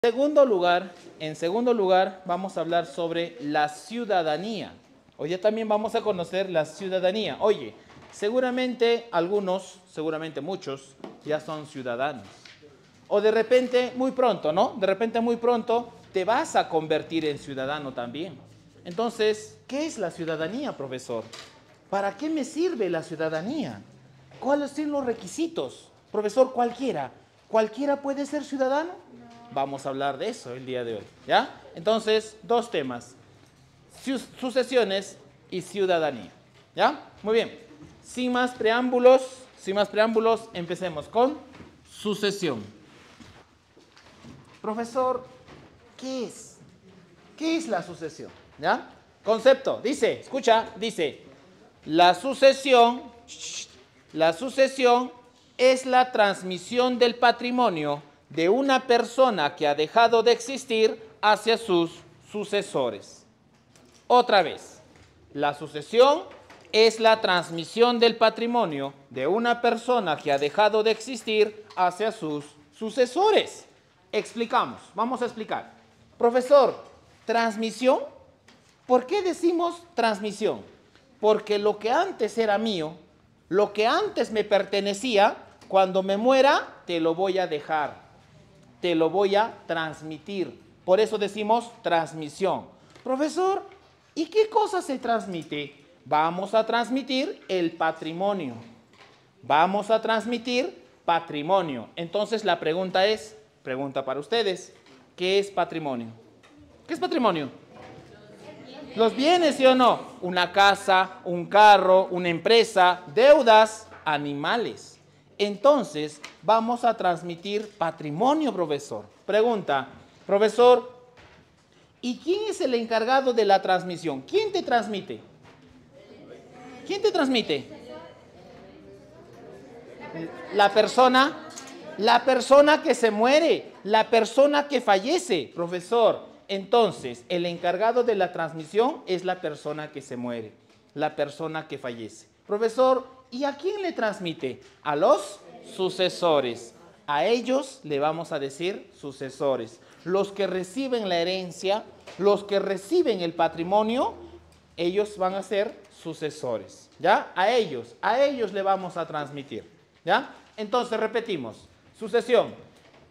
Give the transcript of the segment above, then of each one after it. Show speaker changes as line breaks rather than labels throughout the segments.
En segundo lugar, vamos a hablar sobre la ciudadanía. Hoy ya también vamos a conocer la ciudadanía. Oye, seguramente algunos, seguramente muchos, ya son ciudadanos. O de repente, muy pronto, ¿no? De repente, muy pronto, te vas a convertir en ciudadano también. Entonces, ¿qué es la ciudadanía, profesor? ¿Para qué me sirve la ciudadanía? ¿Cuáles son los requisitos? Profesor, cualquiera. ¿Cualquiera puede ser ciudadano? Vamos a hablar de eso el día de hoy, ¿ya? Entonces, dos temas, sucesiones y ciudadanía, ¿ya? Muy bien, sin más preámbulos, empecemos con sucesión. Profesor, ¿qué es? ¿Qué es la sucesión? ¿Ya? Concepto, dice, escucha, dice, la sucesión es la transmisión del patrimonio de una persona que ha dejado de existir hacia sus sucesores. Otra vez, la sucesión es la transmisión del patrimonio de una persona que ha dejado de existir hacia sus sucesores. Explicamos, vamos a explicar. Profesor, ¿transmisión? ¿Por qué decimos transmisión? Porque lo que antes era mío, lo que antes me pertenecía, cuando me muera, te lo voy a dejar. Te lo voy a transmitir. Por eso decimos transmisión. Profesor, ¿y qué cosa se transmite? Vamos a transmitir el patrimonio. Vamos a transmitir patrimonio. Entonces la pregunta es, pregunta para ustedes, ¿qué es patrimonio? ¿Qué es patrimonio? Los bienes, ¿sí o no? Una casa, un carro, una empresa, deudas, animales. Entonces, vamos a transmitir patrimonio, profesor. Pregunta, profesor, ¿y quién es el encargado de la transmisión? ¿Quién te transmite? ¿Quién te transmite? La persona que se muere, la persona que fallece, profesor. Entonces, el encargado de la transmisión es la persona que se muere, la persona que fallece. Profesor, ¿y a quién le transmite? A los sucesores. A ellos le vamos a decir sucesores. Los que reciben la herencia, los que reciben el patrimonio, ellos van a ser sucesores. ¿Ya? A ellos le vamos a transmitir. ¿Ya? Entonces, repetimos. Sucesión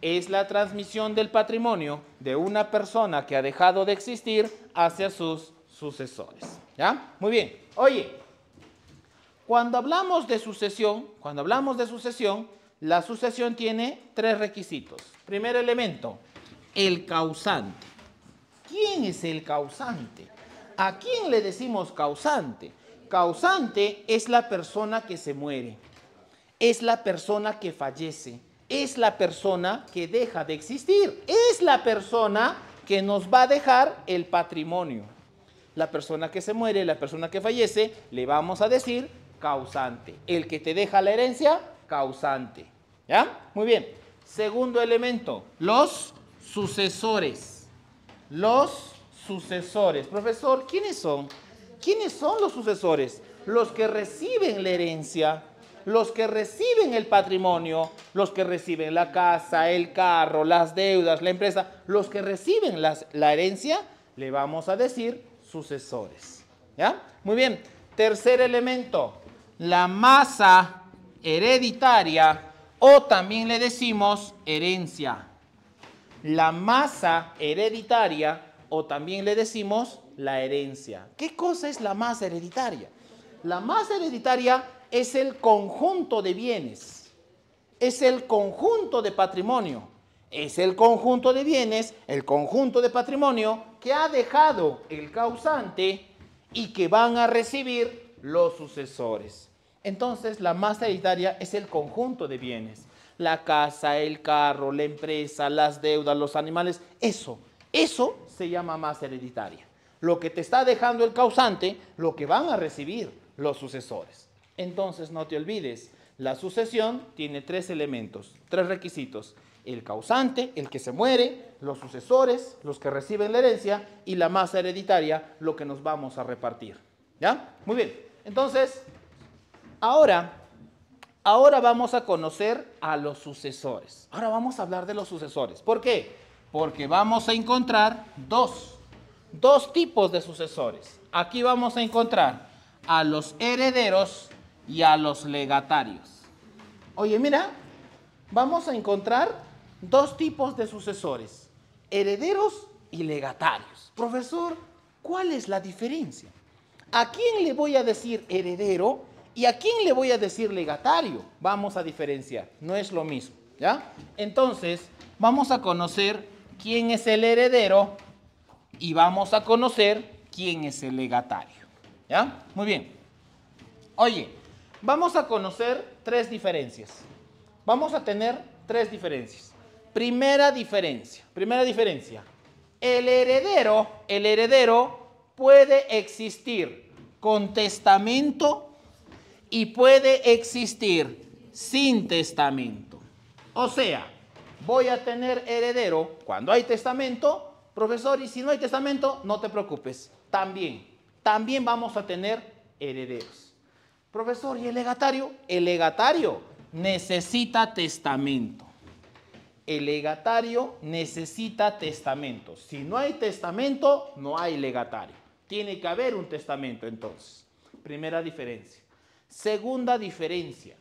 es la transmisión del patrimonio de una persona que ha dejado de existir hacia sus sucesores. ¿Ya? Muy bien. Oye, cuando hablamos de sucesión, la sucesión tiene tres requisitos. Primer elemento, el causante. ¿Quién es el causante? ¿A quién le decimos causante? Causante es la persona que se muere, es la persona que fallece, es la persona que deja de existir, es la persona que nos va a dejar el patrimonio. La persona que se muere, la persona que fallece, le vamos a decir causante. El que te deja la herencia, causante. ¿Ya? Muy bien. Segundo elemento, los sucesores. Los sucesores. Profesor, ¿quiénes son? ¿Quiénes son los sucesores? Los que reciben la herencia, los que reciben el patrimonio, los que reciben la casa, el carro, las deudas, la empresa, los que reciben la herencia, le vamos a decir sucesores. ¿Ya? Muy bien. Tercer elemento, la masa hereditaria, o también le decimos herencia. La masa hereditaria, o también le decimos la herencia. ¿Qué cosa es la masa hereditaria? La masa hereditaria es el conjunto de bienes, es el conjunto de patrimonio, es el conjunto de bienes, el conjunto de patrimonio que ha dejado el causante y que van a recibir los sucesores. Entonces, la masa hereditaria es el conjunto de bienes. La casa, el carro, la empresa, las deudas, los animales, eso se llama masa hereditaria. Lo que te está dejando el causante, lo que van a recibir los sucesores. Entonces, no te olvides, la sucesión tiene tres elementos, tres requisitos. El causante, el que se muere, los sucesores, los que reciben la herencia, y la masa hereditaria, lo que nos vamos a repartir. ¿Ya? Muy bien. Entonces, ahora vamos a conocer a los sucesores. Ahora vamos a hablar de los sucesores. ¿Por qué? Porque vamos a encontrar dos tipos de sucesores. Aquí vamos a encontrar a los herederos y a los legatarios. Oye, mira, vamos a encontrar dos tipos de sucesores, herederos y legatarios. Profesor, ¿cuál es la diferencia? ¿A quién le voy a decir heredero y a quién le voy a decir legatario? Vamos a diferenciar, no es lo mismo, ¿ya? Entonces, vamos a conocer quién es el heredero y vamos a conocer quién es el legatario, ¿ya? Muy bien. Oye, vamos a conocer tres diferencias. Vamos a tener tres diferencias. Primera diferencia. El heredero puede existir con testamento y puede existir sin testamento. O sea, voy a tener heredero cuando hay testamento. Profesor, y si no hay testamento, no te preocupes. También vamos a tener herederos. Profesor, ¿y el legatario? El legatario necesita testamento. El legatario necesita testamento. Si no hay testamento, no hay legatario. Tiene que haber un testamento entonces. Primera diferencia. Segunda diferencia.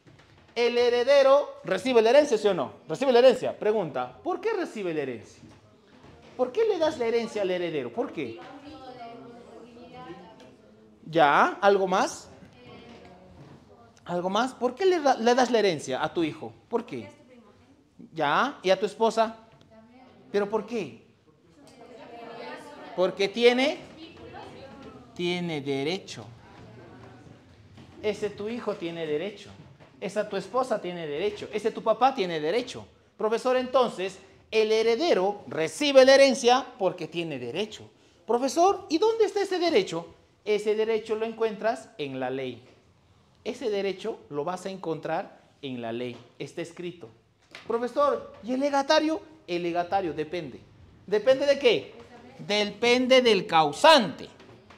El heredero recibe la herencia, ¿sí o no? Recibe la herencia. Pregunta, ¿por qué recibe la herencia? ¿Por qué le das la herencia al heredero? ¿Por qué? ¿Ya? ¿Algo más? ¿Algo más? ¿Por qué le das la herencia a tu hijo? ¿Por qué? ¿Ya? ¿Y a tu esposa? ¿Pero por qué? Porque tiene derecho. Ese tu hijo tiene derecho. Esa tu esposa tiene derecho. Ese tu papá tiene derecho. Profesor, entonces, el heredero recibe la herencia porque tiene derecho. Profesor, ¿y dónde está ese derecho? Ese derecho lo encuentras en la ley. Ese derecho lo vas a encontrar en la ley. Está escrito. Profesor, ¿y el legatario? El legatario depende. ¿Depende de qué? Depende del causante.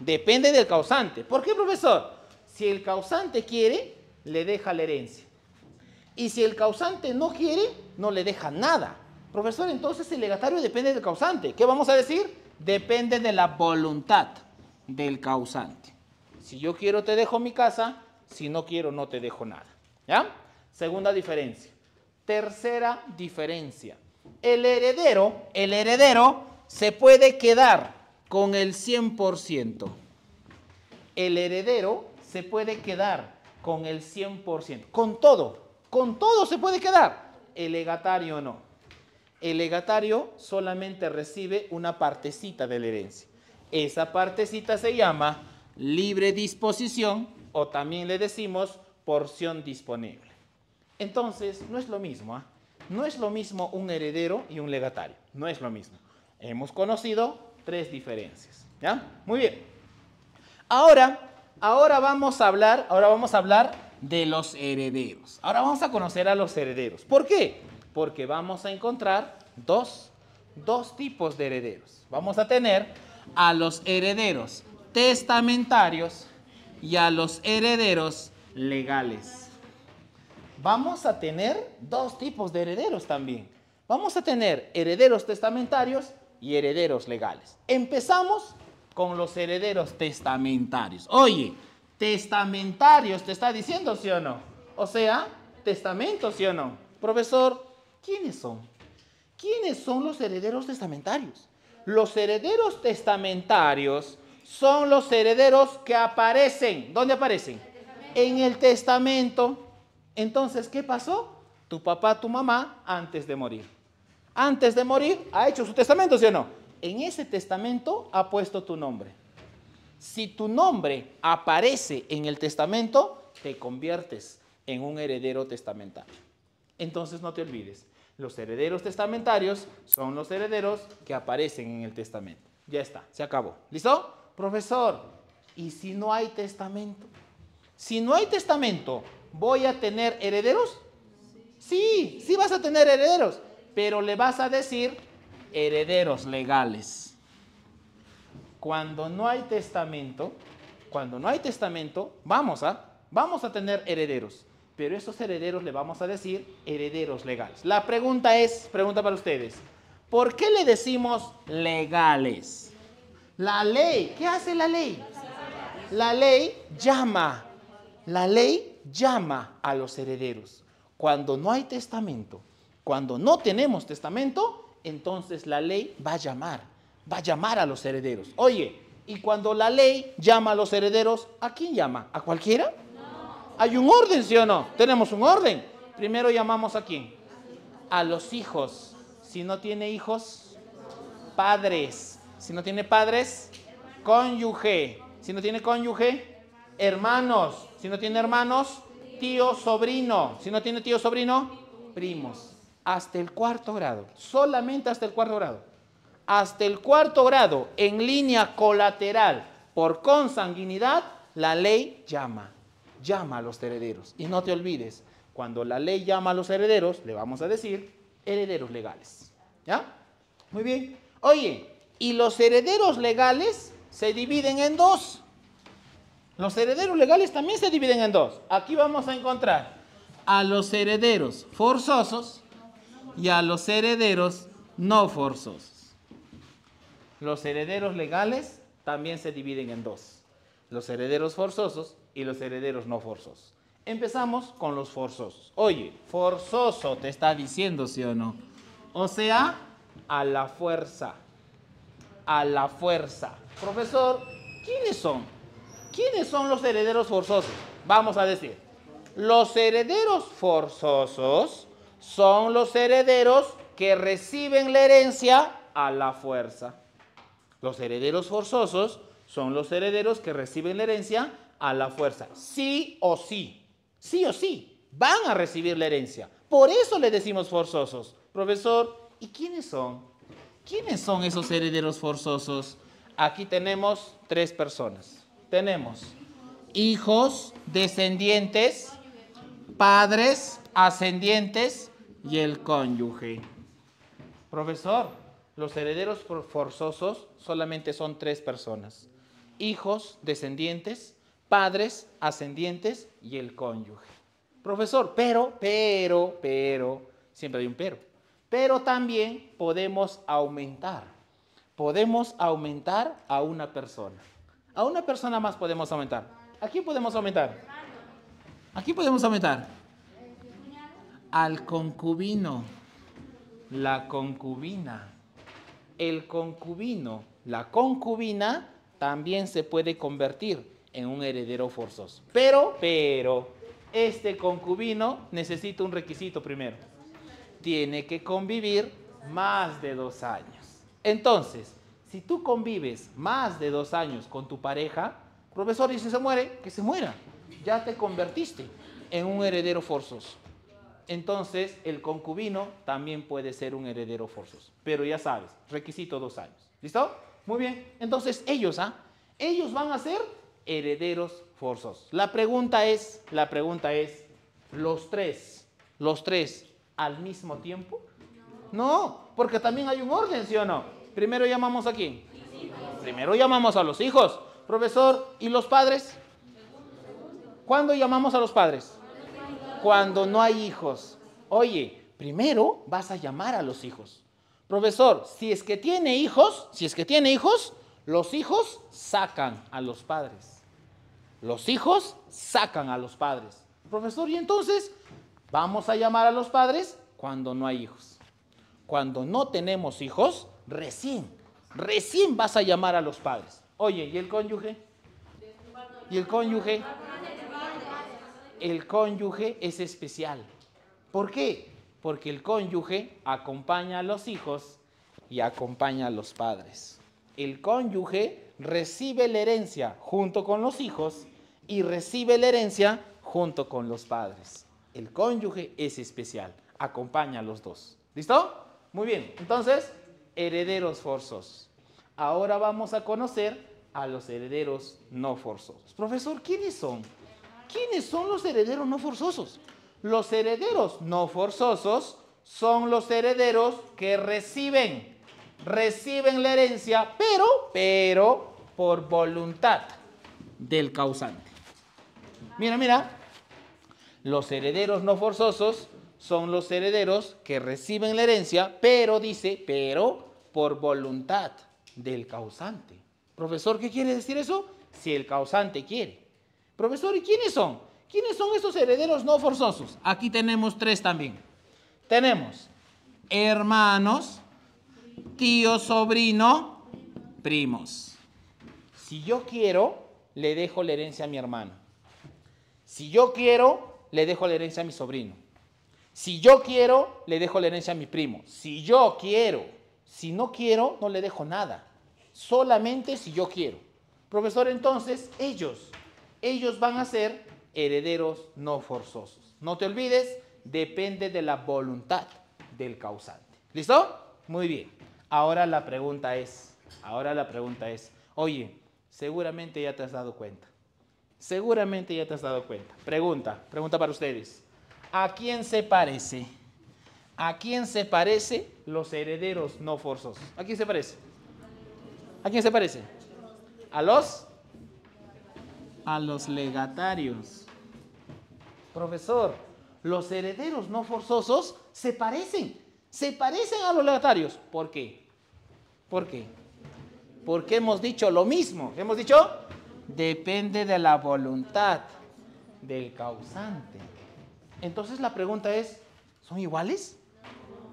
Depende del causante. ¿Por qué, profesor? Si el causante quiere, le deja la herencia. Y si el causante no quiere, no le deja nada. Profesor, entonces el legatario depende del causante. ¿Qué vamos a decir? Depende de la voluntad del causante. Si yo quiero, te dejo mi casa. Si no quiero, no te dejo nada. ¿Ya? Segunda diferencia. Tercera diferencia. El heredero se puede quedar con el 100%. El heredero se puede quedar con el 100%. Con todo se puede quedar. El legatario no. El legatario solamente recibe una partecita de la herencia. Esa partecita se llama libre disposición o también le decimos porción disponible. Entonces, no es lo mismo, ¿eh? No es lo mismo un heredero y un legatario. No es lo mismo. Hemos conocido tres diferencias. ¿Ya? Muy bien. Ahora vamos a hablar de los herederos. Ahora vamos a conocer a los herederos. ¿Por qué? Porque vamos a encontrar dos tipos de herederos. Vamos a tener a los herederos testamentarios y a los herederos legales. Vamos a tener dos tipos de herederos también. Vamos a tener herederos testamentarios y herederos legales. Empezamos con los herederos testamentarios. Oye, testamentarios, ¿te está diciendo sí o no? O sea, testamento, ¿sí o no? Profesor, ¿quiénes son? ¿Quiénes son los herederos testamentarios? Los herederos testamentarios son los herederos que aparecen. ¿Dónde aparecen? En el testamento. Entonces, ¿qué pasó? Tu papá, tu mamá, antes de morir, ha hecho su testamento, ¿sí o no? En ese testamento ha puesto tu nombre. Si tu nombre aparece en el testamento, te conviertes en un heredero testamentario. Entonces, no te olvides, los herederos testamentarios son los herederos que aparecen en el testamento. Ya está, se acabó. ¿Listo? Profesor, ¿y si no hay testamento? Si no hay testamento, ¿voy a tener herederos? Sí vas a tener herederos, pero le vas a decir herederos legales. Cuando no hay testamento, vamos a tener herederos, pero esos herederos le vamos a decir herederos legales. La pregunta para ustedes, ¿Por qué le decimos legales? La ley, ¿qué hace la ley? La ley llama a los herederos. Cuando no hay testamento, cuando no tenemos testamento, entonces la ley va a llamar a los herederos. Oye, y cuando la ley llama a los herederos, ¿a quién llama? ¿A cualquiera? No. Hay un orden, ¿sí o no? Tenemos un orden. Primero llamamos ¿a quién? A los hijos. Si no tiene hijos, padres. Si no tiene padres, cónyuge. Si no tiene cónyuge, hermanos. Si no tiene hermanos, tío, sobrino. Si no tiene tío, sobrino, primos. Hasta el 4º grado. Solamente hasta el 4º grado. Hasta el 4º grado, en línea colateral, por consanguinidad, la ley llama a los herederos. Y no te olvides, cuando la ley llama a los herederos, le vamos a decir herederos legales. ¿Ya? Muy bien. Oye, y los herederos legales se dividen en dos. Los herederos legales también se dividen en dos. Aquí vamos a encontrar a los herederos forzosos y a los herederos no forzosos. Los herederos legales también se dividen en dos. Los herederos forzosos y los herederos no forzosos. Empezamos con los forzosos. Oye, forzoso te está diciendo, ¿sí o no? O sea, a la fuerza. A la fuerza. Profesor, ¿quiénes son? ¿Quiénes son los herederos forzosos? Vamos a decir, los herederos forzosos son los herederos que reciben la herencia a la fuerza. Los herederos forzosos son los herederos que reciben la herencia a la fuerza. Sí o sí. Sí o sí. Van a recibir la herencia. Por eso le decimos forzosos. Profesor, ¿y quiénes son? ¿Quiénes son esos herederos forzosos? Aquí tenemos 3 personas. Tenemos hijos, descendientes, padres, ascendientes y el cónyuge. Profesor, los herederos forzosos solamente son 3 personas. Hijos, descendientes, padres, ascendientes y el cónyuge. Profesor, pero, siempre hay un pero. Pero también podemos aumentar. Podemos aumentar a una persona. A una persona más podemos aumentar. ¿A quién podemos aumentar? ¿A quién podemos aumentar? Al concubino. La concubina. El concubino, la concubina, también se puede convertir en un heredero forzoso. Pero, este concubino necesita un requisito primero. Tiene que convivir más de 2 años. Entonces, si tú convives más de 2 años con tu pareja, profesor, y si se muere, que se muera. Ya te convertiste en un heredero forzoso. Entonces, el concubino también puede ser un heredero forzoso. Pero ya sabes, requisito 2 años. ¿Listo? Muy bien. Entonces, ellos van a ser herederos forzosos. La pregunta es, ¿los tres al mismo tiempo? No, porque también hay un orden, ¿sí o no? Primero llamamos ¿a quién? Primero llamamos a los hijos. Profesor, ¿y los padres? ¿Cuándo llamamos a los padres? Cuando no hay hijos. Oye, primero vas a llamar a los hijos. Profesor, si es que tiene hijos, los hijos sacan a los padres. Los hijos sacan a los padres. Profesor, y entonces vamos a llamar a los padres cuando no hay hijos. Cuando no tenemos hijos, recién vas a llamar a los padres. Oye, ¿y el cónyuge? ¿Y el cónyuge? El cónyuge es especial. ¿Por qué? Porque el cónyuge acompaña a los hijos y acompaña a los padres. El cónyuge recibe la herencia junto con los hijos y recibe la herencia junto con los padres. El cónyuge es especial, acompaña a los dos. ¿Listo? Muy bien, entonces, herederos forzosos. Ahora vamos a conocer a los herederos no forzosos. Profesor, ¿quiénes son? ¿Quiénes son los herederos no forzosos? Los herederos no forzosos son los herederos que reciben la herencia, pero por voluntad del causante. Mira, los herederos no forzosos son los herederos que reciben la herencia, pero dice, pero por voluntad del causante. Profesor, ¿qué quiere decir eso? Si el causante quiere. Profesor, ¿y quiénes son? ¿Quiénes son esos herederos no forzosos? Aquí tenemos 3 también. Tenemos hermanos, tío, sobrino, primos. Si yo quiero, le dejo la herencia a mi hermano. Si yo quiero, le dejo la herencia a mi sobrino. Si yo quiero, le dejo la herencia a mi primo. Si yo quiero. Si no quiero, no le dejo nada. Solamente si yo quiero. Profesor, entonces, ellos van a ser herederos no forzosos. No te olvides, depende de la voluntad del causante. ¿Listo? Muy bien. Ahora la pregunta es, oye, seguramente ya te has dado cuenta. Pregunta para ustedes. ¿A quién se parece? ¿A quién se parece los herederos no forzosos? ¿A quién se parece? ¿A quién se parece? ¿A los legatarios? Profesor, los herederos no forzosos se parecen a los legatarios. ¿Por qué? Porque hemos dicho lo mismo. Hemos dicho, depende de la voluntad del causante. Entonces la pregunta es, ¿son iguales?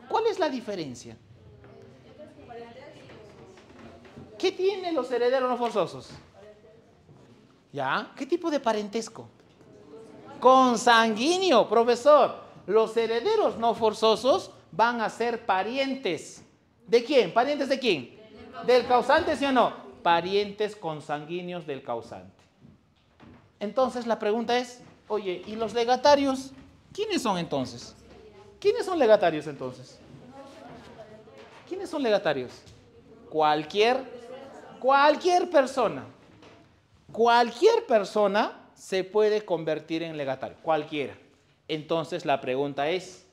¿Cuál es la diferencia? ¿Qué tienen los herederos no forzosos? ¿Ya? ¿Qué tipo de parentesco? Consanguíneo, profesor. Los herederos no forzosos van a ser parientes. ¿De quién? ¿Parientes de quién? ¿Del causante, sí o no? Parientes consanguíneos del causante. Entonces la pregunta es, oye, ¿y los legatarios? ¿Quiénes son entonces? ¿Quiénes son legatarios entonces? ¿Quiénes son legatarios? Cualquier persona. Cualquier persona se puede convertir en legatario. Cualquiera. Entonces la pregunta es,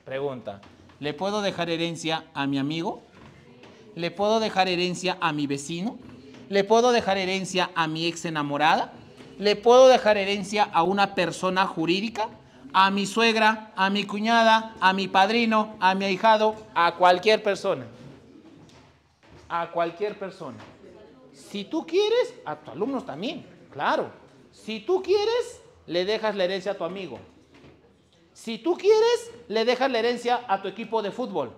¿le puedo dejar herencia a mi amigo? ¿Le puedo dejar herencia a mi vecino? ¿Le puedo dejar herencia a mi ex enamorada? ¿Le puedo dejar herencia a una persona jurídica? ¿A mi suegra, a mi cuñada, a mi padrino, a mi ahijado? A cualquier persona. A cualquier persona. Si tú quieres, a tus alumnos también, claro. Si tú quieres, le dejas la herencia a tu amigo. Si tú quieres, le dejas la herencia a tu equipo de fútbol,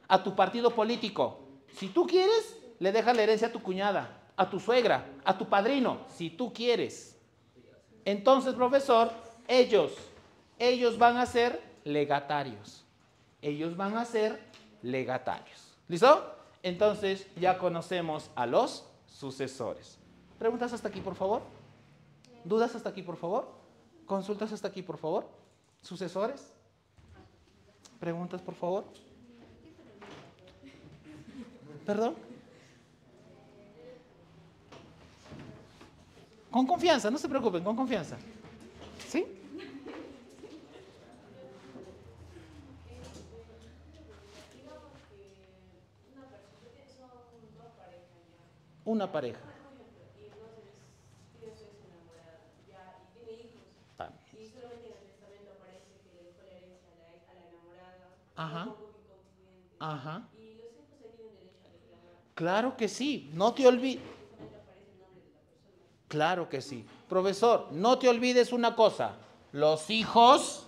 a tu partido político. Si tú quieres, le dejas la herencia a tu cuñada, a tu suegra, a tu padrino, si tú quieres. Entonces, profesor, ellos van a ser legatarios. ¿Listo? Entonces, ya conocemos a los sucesores. ¿Preguntas hasta aquí, por favor? ¿Dudas hasta aquí, por favor? ¿Consultas hasta aquí, por favor? ¿Sucesores? ¿Preguntas, por favor? ¿Perdón? Con confianza, no se preocupen, con confianza. ¿Sí? Una pareja. Ajá. Ajá. Claro que sí, no te olvides. Claro que sí. Profesor, no te olvides una cosa. Los hijos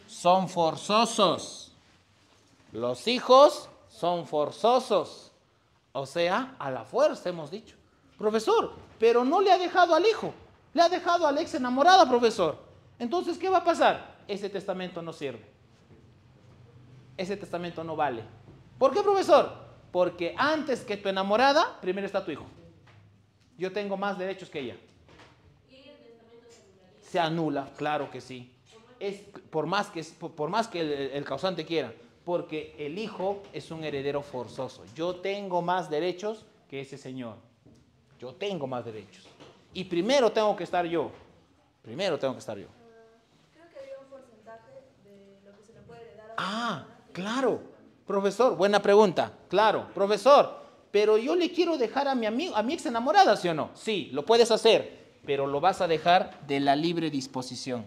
son forzosos. Los hijos son forzosos. O sea, a la fuerza hemos dicho. Profesor, pero no le ha dejado al hijo. Le ha dejado a la ex enamorada, profesor. Entonces, ¿qué va a pasar? Ese testamento no sirve. Ese testamento no vale. ¿Por qué, profesor? Porque antes que tu enamorada, primero está tu hijo. Yo tengo más derechos que ella. ¿Y el testamento se anula? Claro que sí. Es por más que el causante quiera. Porque el hijo es un heredero forzoso. Yo tengo más derechos que ese señor. Yo tengo más derechos. Y primero tengo que estar yo. Creo que había un porcentaje de lo que se le puede heredar a claro. Profesor, buena pregunta. Claro, profesor. Pero yo le quiero dejar a mi amigo, a mi ex enamorada, ¿sí o no? Sí, lo puedes hacer, pero lo vas a dejar de la libre disposición.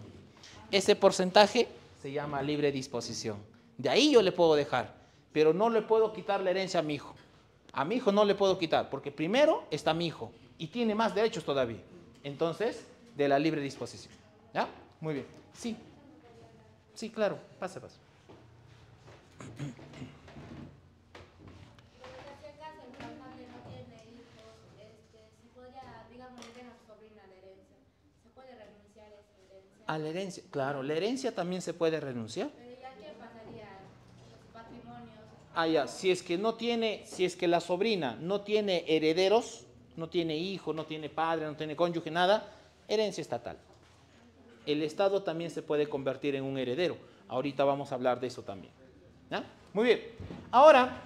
Ese porcentaje se llama libre disposición. De ahí yo le puedo dejar, pero no le puedo quitar la herencia a mi hijo. A mi hijo no le puedo quitar, porque primero está mi hijo y tiene más derechos todavía. Entonces, de la libre disposición. ¿Ya? Muy bien. Sí. Sí, claro. Pase, pase. A la herencia, claro, la herencia también se puede renunciar.
Pero ya, ¿qué pasaría con los patrimonios?
Ah, ya, si es que la sobrina no tiene herederos, no tiene hijo, no tiene padre, no tiene cónyuge, nada, herencia estatal. El Estado también se puede convertir en un heredero. Ahorita vamos a hablar de eso también. ¿Ya? Muy bien. Ahora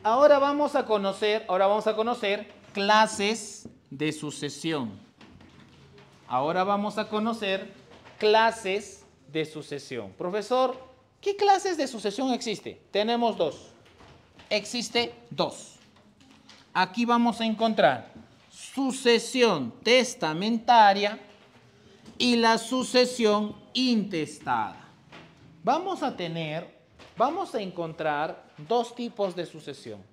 vamos a conocer clases de sucesión. Ahora vamos a conocer clases de sucesión. Profesor, ¿qué clases de sucesión existe? Tenemos dos. Existe dos. Aquí vamos a encontrar sucesión testamentaria y la sucesión intestada. Vamos a encontrar dos tipos de sucesión.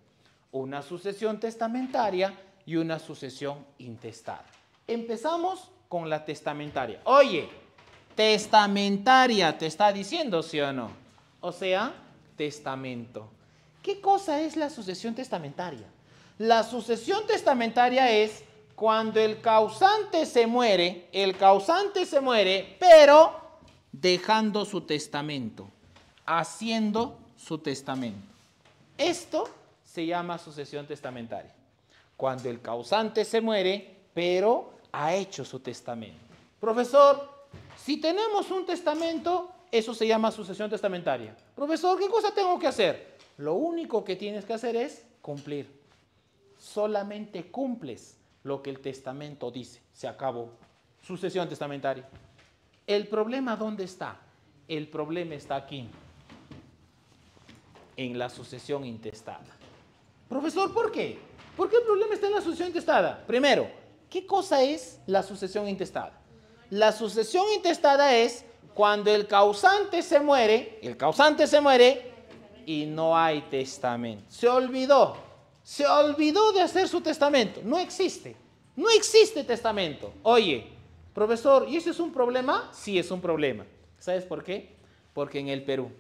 Una sucesión testamentaria y una sucesión intestada. Empezamos con la testamentaria. Oye, testamentaria, ¿te está diciendo sí o no? O sea, testamento. ¿Qué cosa es la sucesión testamentaria? La sucesión testamentaria es cuando el causante se muere, pero dejando su testamento, haciendo su testamento. Esto se llama sucesión testamentaria. Cuando el causante se muere, pero ha hecho su testamento. Profesor, si tenemos un testamento, eso se llama sucesión testamentaria. Profesor, ¿qué cosa tengo que hacer? Lo único que tienes que hacer es cumplir. Solamente cumples lo que el testamento dice. Se acabó. Sucesión testamentaria. ¿El problema dónde está? El problema está aquí, en la sucesión intestada. Profesor, ¿por qué? ¿Por qué el problema está en la sucesión intestada? Primero, ¿qué cosa es la sucesión intestada? La sucesión intestada es cuando el causante se muere y no hay testamento. Se olvidó de hacer su testamento. No existe testamento. Oye, profesor, ¿y eso es un problema? Sí, es un problema. ¿Sabes por qué? Porque en el Perú,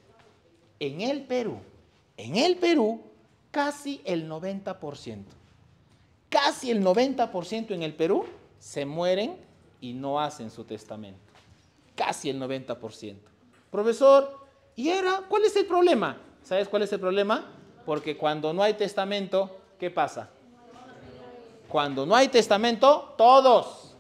casi el 90%. Casi el 90% en el Perú se mueren y no hacen su testamento. Casi el 90%. Profesor, ¿y ahora cuál es el problema? ¿Sabes cuál es el problema? Porque cuando no hay testamento, ¿qué pasa? Cuando no hay testamento, todos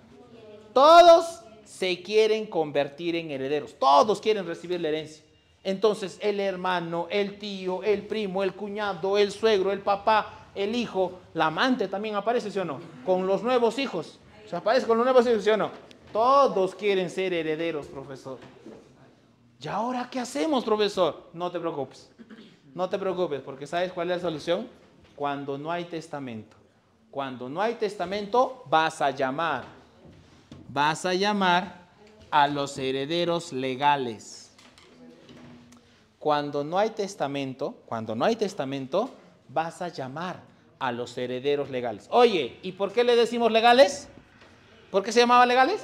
se quieren convertir en herederos. Todos quieren recibir la herencia. Entonces, el hermano, el tío, el primo, el cuñado, el suegro, el papá, el hijo, la amante también aparece, ¿sí o no? Con los nuevos hijos. ¿Se aparece con los nuevos hijos, sí o no? Todos quieren ser herederos, profesor. ¿Y ahora qué hacemos, profesor? No te preocupes, porque ¿sabes cuál es la solución? Cuando no hay testamento. Cuando no hay testamento, vas a llamar a los herederos legales. Cuando no hay testamento, vas a llamar a los herederos legales. Oye, ¿y por qué le decimos legales? ¿Por qué se llamaba legales?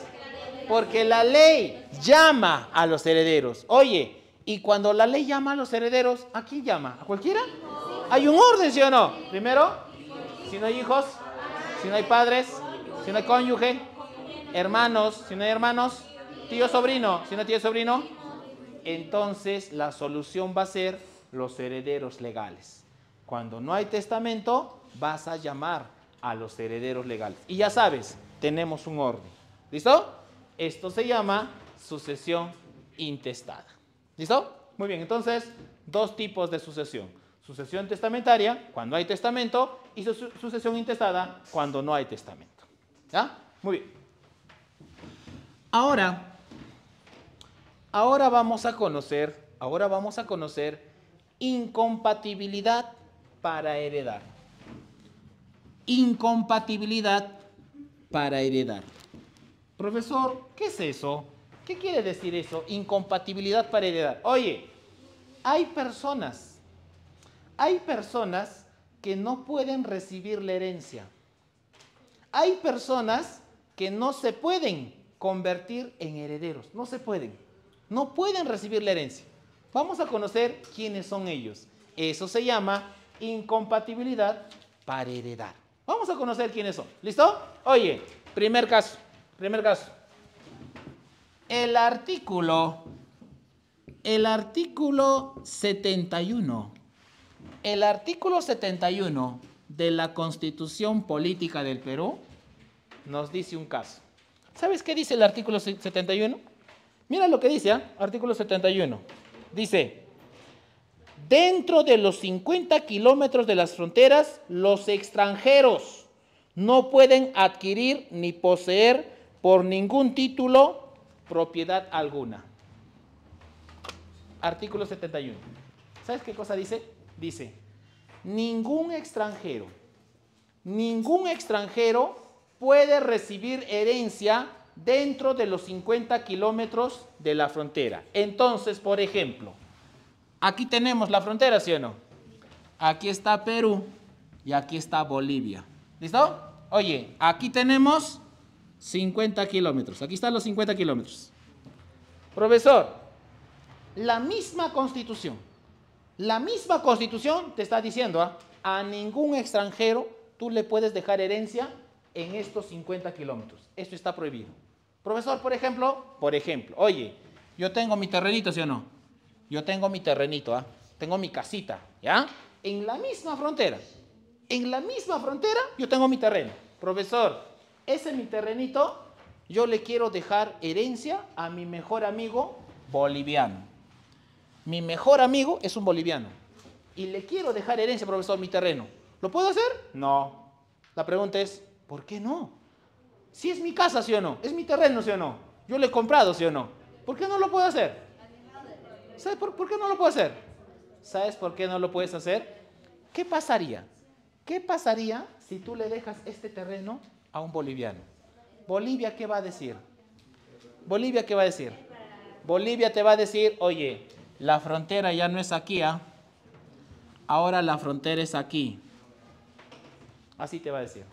Porque la ley llama a los herederos. Oye, y cuando la ley llama a los herederos, ¿a quién llama? ¿A cualquiera? Hay un orden, ¿sí o no? Primero, si no hay hijos, si no hay padres, si no hay cónyuge, hermanos, si no hay hermanos, tío, sobrino, si no hay tío, sobrino, entonces la solución va a ser los herederos legales. Cuando no hay testamento, vas a llamar a los herederos legales. Y ya sabes, tenemos un orden. ¿Listo? Esto se llama sucesión intestada. ¿Listo? Muy bien, entonces, dos tipos de sucesión. Sucesión testamentaria, cuando hay testamento, y sucesión intestada, cuando no hay testamento. ¿Ya? Muy bien. Ahora vamos a conocer incompatibilidad para heredar. Incompatibilidad para heredar. Profesor, ¿qué es eso? ¿Qué quiere decir eso? Incompatibilidad para heredar. Oye, Hay personas que no pueden recibir la herencia. Hay personas que no se pueden convertir en herederos. No se pueden. No pueden recibir la herencia. Vamos a conocer quiénes son ellos. Eso se llama incompatibilidad para heredar. Vamos a conocer quiénes son. ¿Listo? Oye, primer caso. El artículo 71. El artículo 71 de la Constitución Política del Perú nos dice un caso. ¿Sabes qué dice el artículo 71? Mira lo que dice, artículo 71. Dice, dentro de los 50 kilómetros de las fronteras, los extranjeros no pueden adquirir ni poseer por ningún título propiedad alguna. Artículo 71. ¿Sabes qué cosa dice? Dice, ningún extranjero puede recibir herencia dentro de los 50 kilómetros de la frontera. Entonces, por ejemplo, aquí tenemos la frontera, ¿sí o no? Aquí está Perú y aquí está Bolivia. ¿Listo? Oye, aquí tenemos 50 kilómetros. Aquí están los 50 kilómetros. Profesor, la misma Constitución te está diciendo a ningún extranjero tú le puedes dejar herencia en estos 50 kilómetros. Esto está prohibido. Profesor, por ejemplo, oye, yo tengo mi terrenito, ¿sí o no? Yo tengo mi terrenito, tengo mi casita, ¿ya? En la misma frontera, yo tengo mi terreno. Profesor, ese mi terrenito, yo le quiero dejar herencia a mi mejor amigo boliviano. Mi mejor amigo es un boliviano. Y le quiero dejar herencia, profesor, mi terreno. ¿Lo puedo hacer? No. La pregunta es, ¿por qué no? Si es mi casa, ¿sí o no? Es mi terreno, ¿sí o no? Yo lo he comprado, ¿sí o no? ¿Por qué no lo puedo hacer? ¿Sabes por qué no lo puedo hacer? ¿Sabes por qué no lo puedes hacer? ¿Qué pasaría? ¿Qué pasaría si tú le dejas este terreno a un boliviano? ¿Bolivia qué va a decir? ¿Bolivia qué va a decir? Bolivia te va a decir, oye, la frontera ya no es aquí, ahora la frontera es aquí. Así te va a decir.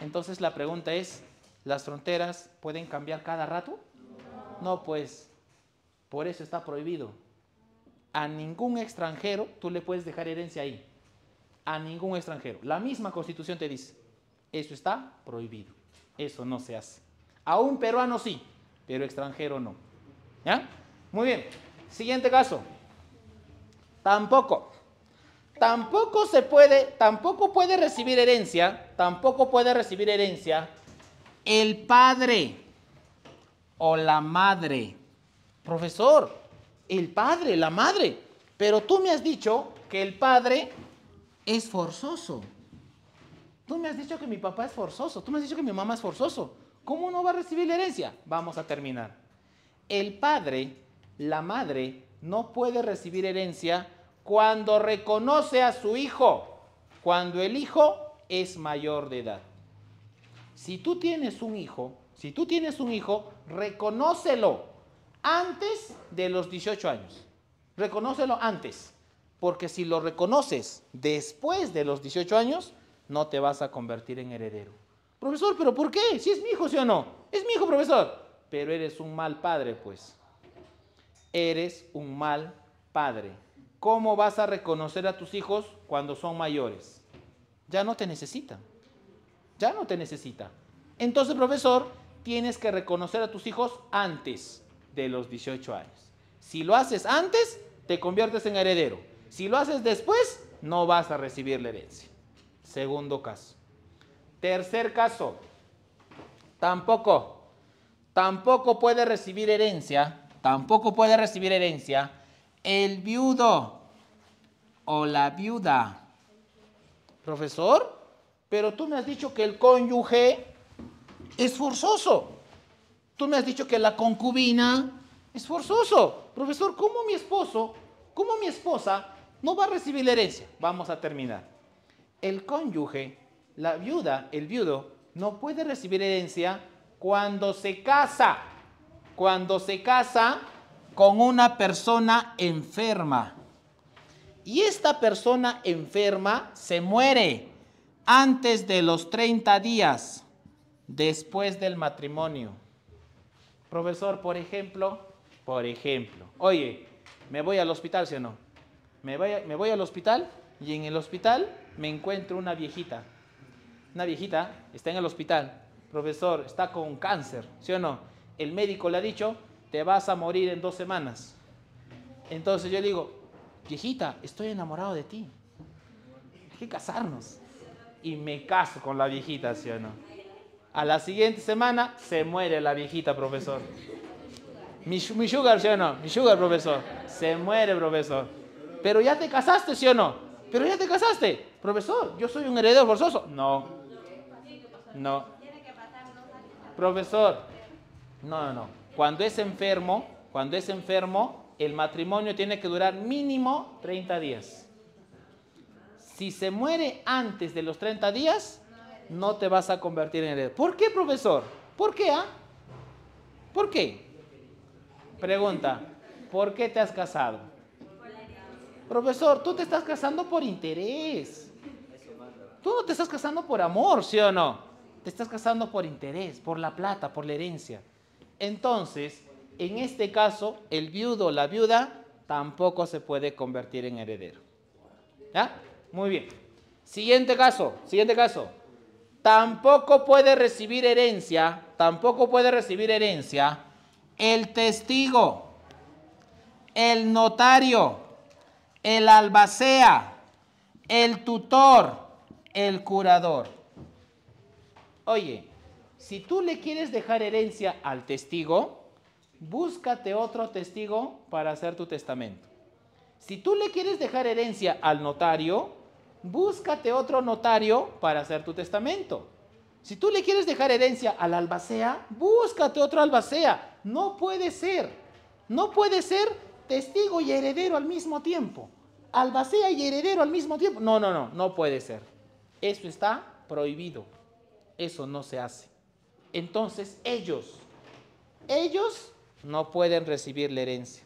Entonces la pregunta es, ¿las fronteras pueden cambiar cada rato? No, pues, por eso está prohibido. A ningún extranjero tú le puedes dejar herencia ahí. A ningún extranjero. La misma Constitución te dice, eso está prohibido. Eso no se hace. A un peruano sí, pero extranjero no. ¿Ya? Muy bien. Siguiente caso. Tampoco puede recibir herencia el padre o la madre. Profesor, el padre, la madre. Pero tú me has dicho que el padre es forzoso. Tú me has dicho que mi papá es forzoso. Tú me has dicho que mi mamá es forzoso. ¿Cómo no va a recibir la herencia? Vamos a terminar. El padre, la madre, no puede recibir herencia cuando reconoce a su hijo, cuando el hijo es mayor de edad. Si tú tienes un hijo, reconócelo antes de los 18 años. Reconócelo antes, porque si lo reconoces después de los 18 años, no te vas a convertir en heredero. Profesor, ¿pero por qué? Si es mi hijo, ¿sí o no? Es mi hijo, profesor. Pero eres un mal padre, pues. Eres un mal padre. ¿Cómo vas a reconocer a tus hijos cuando son mayores? Ya no te necesitan. Entonces, profesor, tienes que reconocer a tus hijos antes de los 18 años. Si lo haces antes, te conviertes en heredero. Si lo haces después, no vas a recibir la herencia. Segundo caso. Tercer caso. Tampoco puede recibir herencia el viudo o la viuda. Profesor, pero tú me has dicho que el cónyuge es forzoso. Tú me has dicho que la concubina es forzoso. Profesor, ¿cómo mi esposa no va a recibir la herencia? Vamos a terminar. El cónyuge, la viuda, el viudo, no puede recibir herencia cuando se casa con una persona enferma. Y esta persona enferma se muere antes de los 30 días después del matrimonio. Profesor, por ejemplo, oye, ¿me voy al hospital, sí o no? Me voy al hospital y en el hospital me encuentro una viejita. Una viejita está en el hospital. Profesor, está con cáncer, ¿sí o no? El médico le ha dicho, te vas a morir en 2 semanas. Entonces yo digo, viejita, estoy enamorado de ti. Hay que casarnos. Y me caso con la viejita, ¿sí o no? A la siguiente semana se muere la viejita, profesor. Mi sugar, ¿sí o no? Mi sugar, profesor. Se muere, profesor. Pero ya te casaste, ¿sí o no? Pero ya te casaste. Profesor, yo soy un heredero forzoso. No. Profesor, no. Cuando es enfermo, el matrimonio tiene que durar mínimo 30 días. Si se muere antes de los 30 días, no te vas a convertir en heredero. ¿Por qué, profesor? ¿Por qué? ¿Por qué? Pregunta, ¿por qué te has casado? Profesor, tú te estás casando por interés. Tú no te estás casando por amor, ¿sí o no? Te estás casando por interés, por la plata, por la herencia. Entonces, en este caso, el viudo o la viuda tampoco se puede convertir en heredero. ¿Ya? Muy bien. Siguiente caso. Tampoco puede recibir herencia el testigo, el notario, el albacea, el tutor, el curador. Oye, si tú le quieres dejar herencia al testigo, búscate otro testigo para hacer tu testamento. Si tú le quieres dejar herencia al notario, búscate otro notario para hacer tu testamento. Si tú le quieres dejar herencia al albacea, búscate otro albacea. No puede ser testigo y heredero al mismo tiempo. Albacea y heredero al mismo tiempo. No puede ser. Eso está prohibido. Eso no se hace. Entonces ellos no pueden recibir la herencia.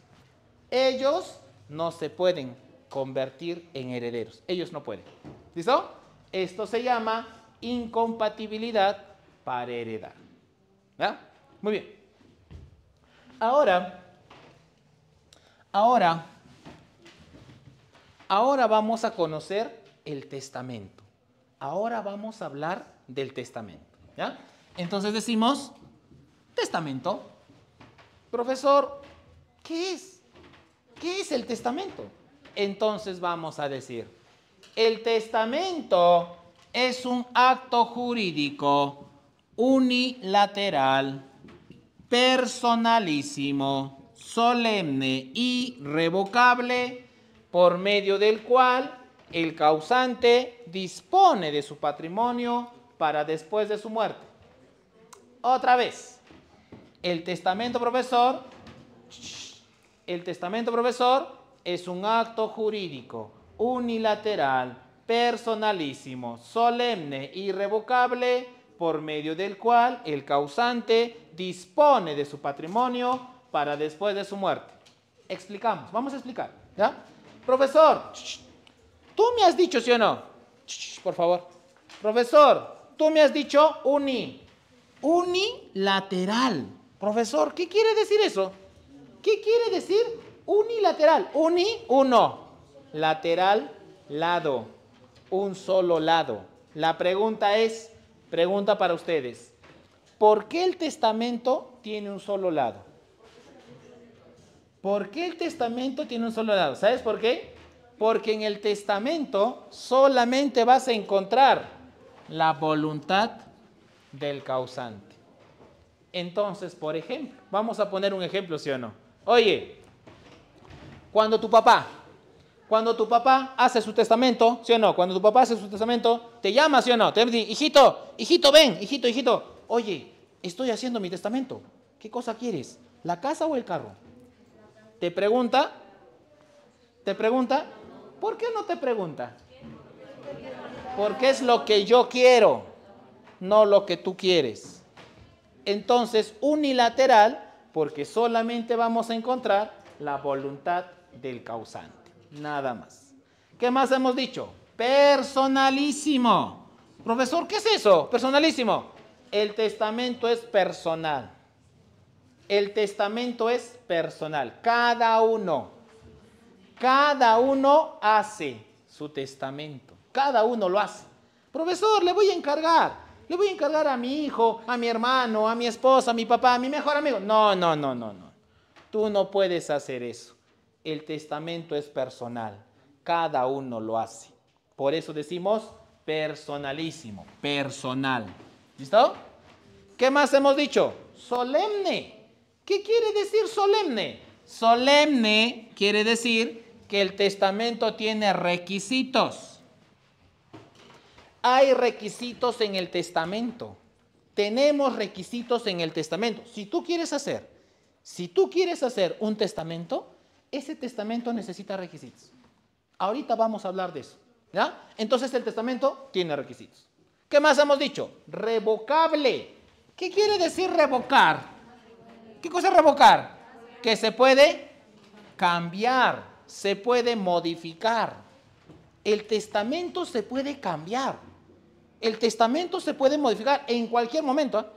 Ellos no se pueden convertir en herederos. Ellos no pueden. ¿Listo? Esto se llama incompatibilidad para heredar. ¿Ya? Muy bien. Ahora vamos a conocer el testamento. Ahora vamos a hablar del testamento. ¿Ya? Entonces decimos, testamento. Profesor, ¿qué es? ¿Qué es el testamento? Entonces vamos a decir, el testamento es un acto jurídico unilateral, personalísimo, solemne y irrevocable, por medio del cual el causante dispone de su patrimonio para después de su muerte. Otra vez, el testamento, profesor, es un acto jurídico unilateral, personalísimo, solemne, irrevocable, por medio del cual el causante dispone de su patrimonio para después de su muerte. Explicamos, vamos a explicar, ¿ya? Profesor, tú me has dicho, ¿sí o no? Por favor. Profesor, tú me has dicho unilateral. Profesor, ¿qué quiere decir eso? ¿Qué quiere decir unilateral? Uno. Lateral, lado. Un solo lado. La pregunta es, pregunta para ustedes. ¿Por qué el testamento tiene un solo lado? ¿Por qué el testamento tiene un solo lado? ¿Sabes por qué? Porque en el testamento solamente vas a encontrar la voluntad del causante. Entonces, por ejemplo, vamos a poner un ejemplo, ¿sí o no? Oye, cuando tu papá hace su testamento, ¿sí o no? Cuando tu papá hace su testamento, te llama, ¿sí o no? Te dice, hijito, ven, hijito. Oye, estoy haciendo mi testamento. ¿Qué cosa quieres? ¿La casa o el carro? Te pregunta, ¿por qué no te pregunta? Porque es lo que yo quiero, no lo que tú quieres. Entonces, unilateral, porque solamente vamos a encontrar la voluntad del causante. Nada más. ¿Qué más hemos dicho? Personalísimo. Profesor, ¿qué es eso? Personalísimo. El testamento es personal. El testamento es personal. Cada uno hace su testamento. Cada uno lo hace. Profesor, le voy a encargar a mi hijo, a mi hermano, a mi esposa, a mi papá, a mi mejor amigo. No. Tú no puedes hacer eso. El testamento es personal. Cada uno lo hace. Por eso decimos personalísimo, personal. ¿Listo? ¿Qué más hemos dicho? Solemne. ¿Qué quiere decir solemne? Solemne quiere decir que el testamento tiene requisitos. Hay requisitos en el testamento. Tenemos requisitos en el testamento. Si tú quieres hacer un testamento, ese testamento necesita requisitos. Ahorita vamos a hablar de eso. ¿Ya? Entonces el testamento tiene requisitos. ¿Qué más hemos dicho? Revocable. ¿Qué quiere decir revocar? ¿Qué cosa es revocar? Que se puede cambiar, se puede modificar. El testamento se puede cambiar. El testamento se puede modificar en cualquier momento.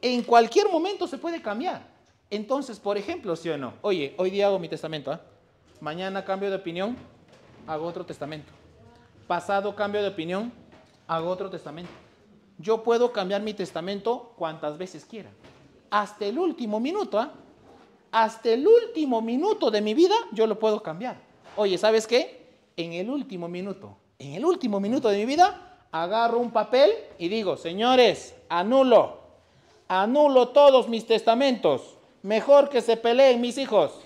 En cualquier momento se puede cambiar. Entonces, por ejemplo, ¿sí o no? Oye, hoy día hago mi testamento. Mañana cambio de opinión, hago otro testamento. Pasado cambio de opinión, hago otro testamento. Yo puedo cambiar mi testamento cuantas veces quiera. Hasta el último minuto, hasta el último minuto de mi vida, yo lo puedo cambiar. Oye, ¿sabes qué? En el último minuto de mi vida, agarro un papel y digo, señores, anulo todos mis testamentos. Mejor que se peleen mis hijos.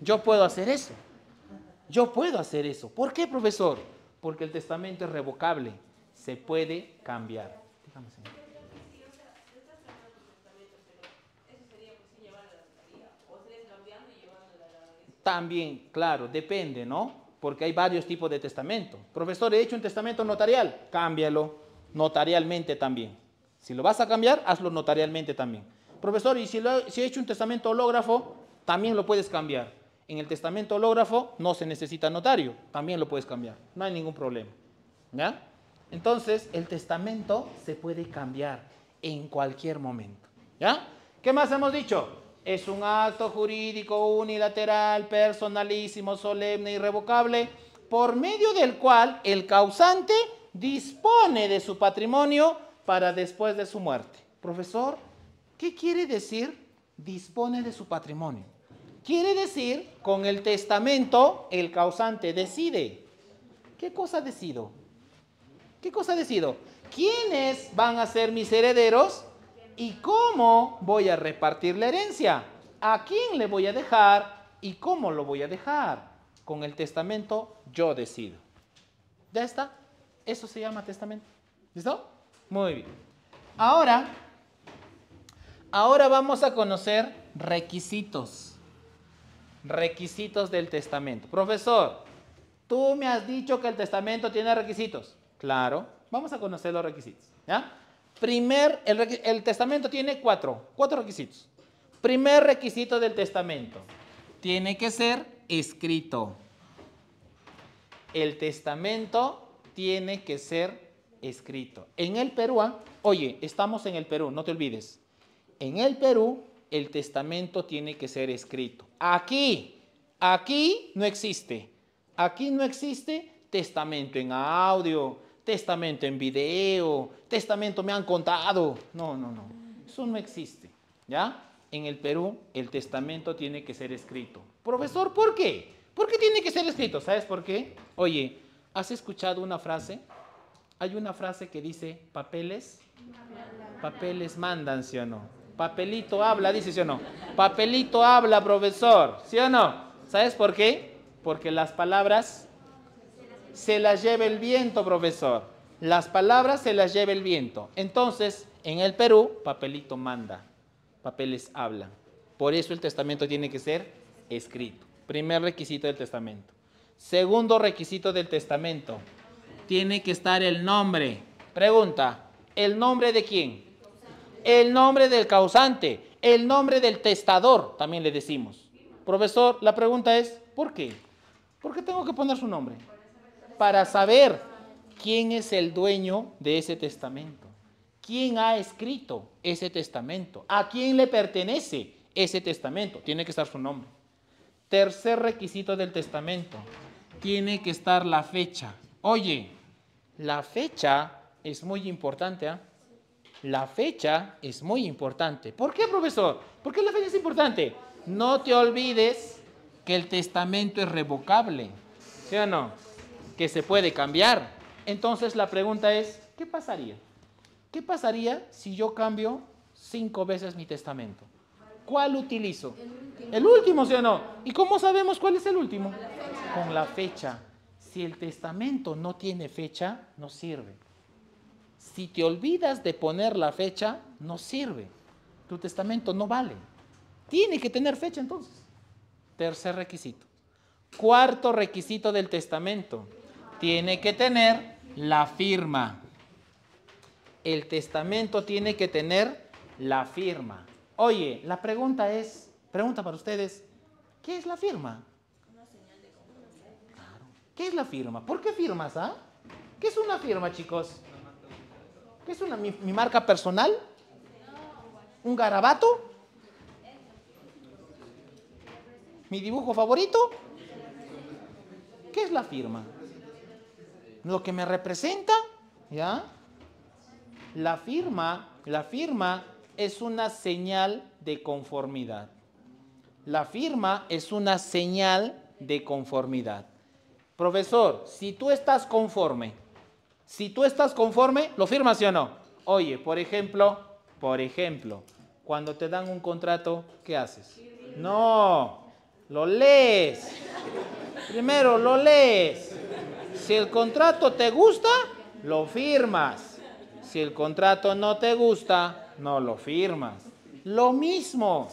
Yo puedo hacer eso. ¿Por qué, profesor? Porque el testamento es revocable. Se puede cambiar. Dígame, señor. También, claro, depende, ¿no? Porque hay varios tipos de testamento. Profesor, he hecho un testamento notarial. Cámbialo notarialmente también. Si lo vas a cambiar, hazlo notarialmente también. Profesor, y si he hecho un testamento hológrafo, también lo puedes cambiar. En el testamento hológrafo no se necesita notario, también lo puedes cambiar, no hay ningún problema. ¿Ya? Entonces, el testamento se puede cambiar en cualquier momento. ¿Ya? ¿Qué más hemos dicho? Es un acto jurídico unilateral, personalísimo, solemne, irrevocable, por medio del cual el causante dispone de su patrimonio para después de su muerte. Profesor, ¿qué quiere decir dispone de su patrimonio? Quiere decir, con el testamento, el causante decide. ¿Qué cosa decido? ¿Quiénes van a ser mis herederos? ¿Y cómo voy a repartir la herencia? ¿A quién le voy a dejar? ¿Y cómo lo voy a dejar? Con el testamento yo decido. ¿Ya está? Eso se llama testamento. ¿Listo? Muy bien. Ahora vamos a conocer requisitos. Requisitos del testamento. Profesor, tú me has dicho que el testamento tiene requisitos. Claro, vamos a conocer los requisitos. ¿Ya? El testamento tiene cuatro requisitos. Primer requisito del testamento. Tiene que ser escrito. El testamento tiene que ser escrito. En el Perú, oye, estamos en el Perú, no te olvides. En el Perú, el testamento tiene que ser escrito. Aquí no existe. Aquí no existe testamento en audio, testamento en video, testamento me han contado. No. Eso no existe. ¿Ya? En el Perú, el testamento tiene que ser escrito. Profesor, ¿por qué? ¿Por qué tiene que ser escrito? ¿Sabes por qué? Oye, ¿has escuchado una frase? Hay una frase que dice, papeles mandan, ¿sí o no? Papelito habla, dice, ¿sí o no? Papelito habla, profesor, ¿sí o no? ¿Sabes por qué? Porque las palabras se las lleva el viento, profesor. Las palabras se las lleva el viento. Entonces, en el Perú, papelito manda, papeles hablan. Por eso el testamento tiene que ser escrito. Primer requisito del testamento. Segundo requisito del testamento. Tiene que estar el nombre. Pregunta, ¿el nombre de quién? El nombre del causante. El nombre del testador, también le decimos. Profesor, la pregunta es, ¿por qué? ¿Por qué tengo que poner su nombre? Para saber quién es el dueño de ese testamento. ¿Quién ha escrito ese testamento? ¿A quién le pertenece ese testamento? Tiene que estar su nombre. Tercer requisito del testamento. Tiene que estar la fecha. Oye, la fecha es muy importante, ¿eh? La fecha es muy importante. ¿Por qué, profesor? ¿Por qué la fecha es importante? No te olvides que el testamento es revocable, ¿sí o no? Que se puede cambiar. Entonces la pregunta es, ¿qué pasaría? ¿Qué pasaría si yo cambio 5 veces mi testamento? ¿Cuál utilizo? El último, ¿sí o no? ¿Y cómo sabemos cuál es el último? Con la fecha. Si el testamento no tiene fecha, no sirve. Si te olvidas de poner la fecha, no sirve. Tu testamento no vale. Tiene que tener fecha entonces. Tercer requisito. Cuarto requisito del testamento. Tiene que tener la firma. El testamento tiene que tener la firma. Oye, la pregunta es, pregunta para ustedes, ¿qué es la firma? Claro. ¿Qué es la firma? ¿Por qué firmas, ah? ¿Qué es una firma, chicos? ¿Qué es mi marca personal? ¿Un garabato? ¿Mi dibujo favorito? ¿Qué es la firma? ¿Lo que me representa? ¿Ya? La firma es una señal de conformidad. La firma es una señal de conformidad. Profesor, si tú estás conforme, ¿lo firmas sí o no? Oye, por ejemplo, cuando te dan un contrato, ¿qué haces? No, lo lees. Primero lo lees. Si el contrato te gusta, lo firmas. Si el contrato no te gusta, no lo firmas. Lo mismo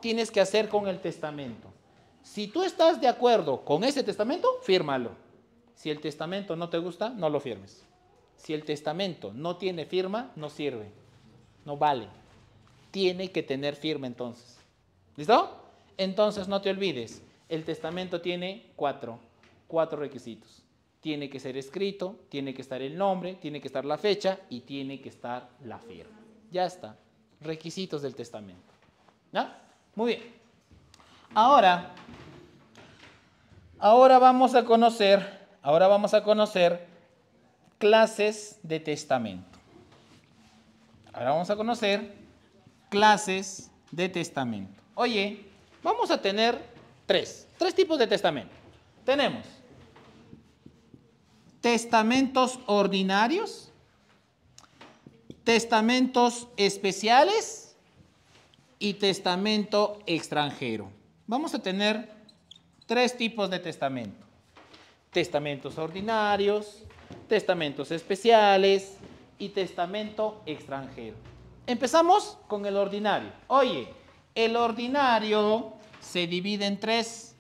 tienes que hacer con el testamento. Si tú estás de acuerdo con ese testamento, fírmalo. Si el testamento no te gusta, no lo firmes. Si el testamento no tiene firma, no sirve. No vale. Tiene que tener firma entonces. ¿Listo? Entonces no te olvides, el testamento tiene cuatro requisitos. Tiene que ser escrito, tiene que estar el nombre, tiene que estar la fecha y tiene que estar la firma. Ya está. Requisitos del testamento. ¿Ya? Muy bien. Ahora vamos a conocer clases de testamento. Ahora vamos a conocer clases de testamento. Oye, vamos a tener tres tipos de testamento. Tenemos testamentos ordinarios, testamentos especiales y testamento extranjero. Vamos a tener 3 tipos de testamento. Testamentos ordinarios, testamentos especiales y testamento extranjero. Empezamos con el ordinario. Oye, el ordinario se divide en 3.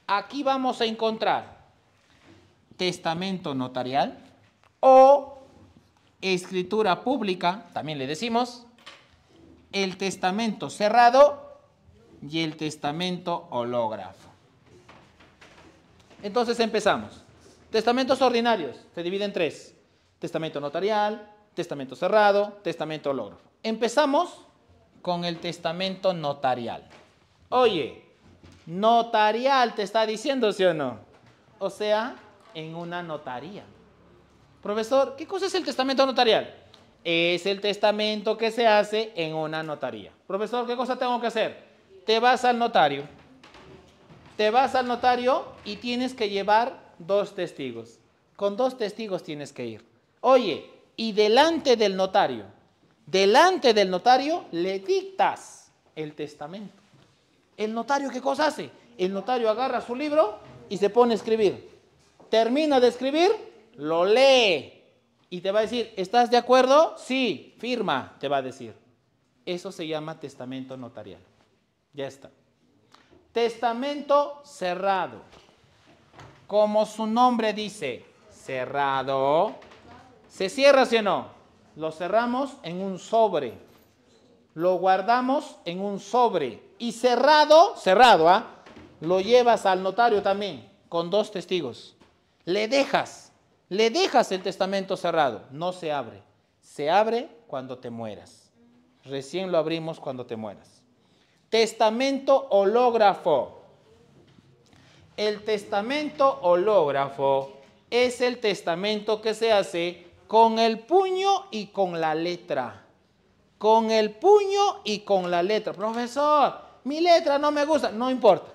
Aquí vamos a encontrar testamento notarial o escritura pública, también le decimos, el testamento cerrado y el testamento hológrafo. Entonces empezamos. Testamentos ordinarios se dividen en 3. Testamento notarial, testamento cerrado, testamento hológrafo. Empezamos con el testamento notarial. Oye, notarial te está diciendo, ¿sí o no? O sea, en una notaría. Profesor, ¿qué cosa es el testamento notarial? Es el testamento que se hace en una notaría. Profesor, ¿qué cosa tengo que hacer? Te vas al notario y tienes que llevar 2 testigos. Con 2 testigos tienes que ir. Oye, y delante del notario le dictas el testamento. ¿El notario qué cosa hace? El notario agarra su libro y se pone a escribir. Termina de escribir, lo lee y te va a decir, ¿estás de acuerdo? Sí, firma, te va a decir. Eso se llama testamento notarial. Ya está. Testamento cerrado. Como su nombre dice, cerrado. ¿Se cierra, sí o no? Lo cerramos en un sobre. lo guardamos en un sobre y cerrado, lo llevas al notario también, con 2 testigos. Le dejas el testamento cerrado, no se abre. Se abre cuando te mueras. Recién lo abrimos cuando te mueras. Testamento hológrafo. El testamento hológrafo es el testamento que se hace con el puño y con la letra. Con el puño y con la letra. Profesor, mi letra no me gusta. No importa.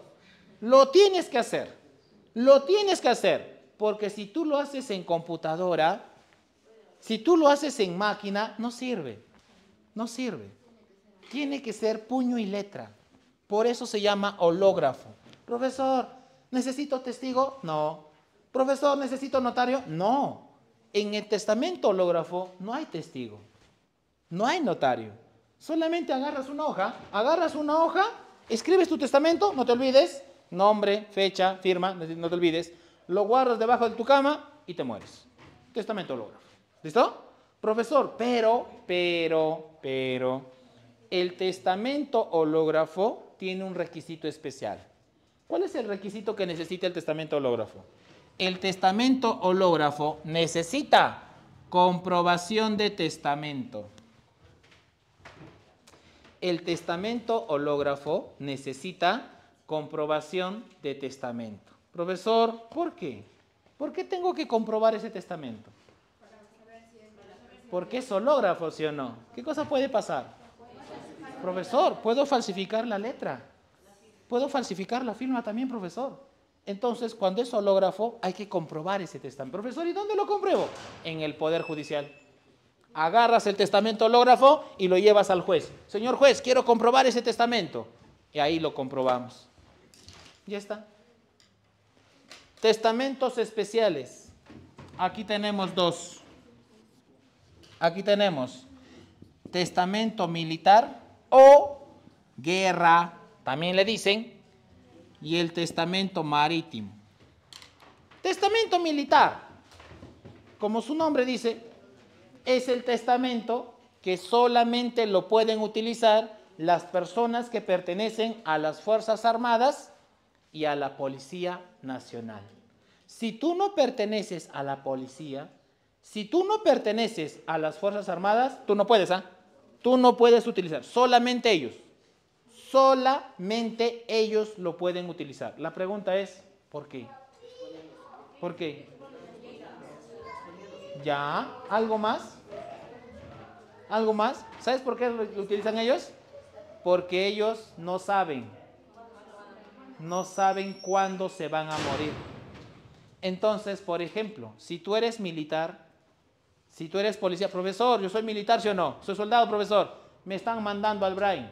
Lo tienes que hacer. Lo tienes que hacer. Porque si tú lo haces en computadora, si tú lo haces en máquina, no sirve. No sirve. Tiene que ser puño y letra. Por eso se llama hológrafo. Profesor, ¿necesito testigo? No. Profesor, ¿necesito notario? No. En el testamento hológrafo no hay testigo. No hay notario. Solamente agarras una hoja, escribes tu testamento, no te olvides, nombre, fecha, firma, no te olvides, lo guardas debajo de tu cama y te mueres. Testamento hológrafo. ¿Listo? Profesor, pero, el testamento hológrafo tiene un requisito especial. ¿Cuál es el requisito que necesita el testamento hológrafo? El testamento hológrafo necesita comprobación de testamento. El testamento hológrafo necesita comprobación de testamento. Profesor, ¿por qué? ¿Por qué tengo que comprobar ese testamento? ¿Por qué es hológrafo, sí o no? ¿Qué cosa puede pasar? Profesor, ¿puedo falsificar la letra? ¿Puedo falsificar la firma también, profesor? Entonces, cuando es hológrafo, hay que comprobar ese testamento. Profesor, ¿y dónde lo compruebo? En el Poder Judicial. Agarras el testamento hológrafo y lo llevas al juez. Señor juez, quiero comprobar ese testamento. Y ahí lo comprobamos. Ya está. Testamentos especiales. Aquí tenemos 2. Aquí tenemos testamento militar o guerra, también le dicen, y el testamento marítimo. Testamento militar, como su nombre dice, es el testamento que solamente lo pueden utilizar las personas que pertenecen a las Fuerzas Armadas y a la Policía Nacional. Si tú no perteneces a la policía, si tú no perteneces a las Fuerzas Armadas, tú no puedes, Tú no puedes utilizar, solamente ellos lo pueden utilizar. La pregunta es, ¿por qué? ¿Por qué? ¿Ya? ¿Algo más? ¿Algo más? ¿Sabes por qué lo utilizan ellos? Porque ellos no saben cuándo se van a morir. Entonces, por ejemplo, si tú eres militar, si tú eres policía, profesor, yo soy militar, ¿sí o no? Soy soldado, profesor. Me están mandando al Brain.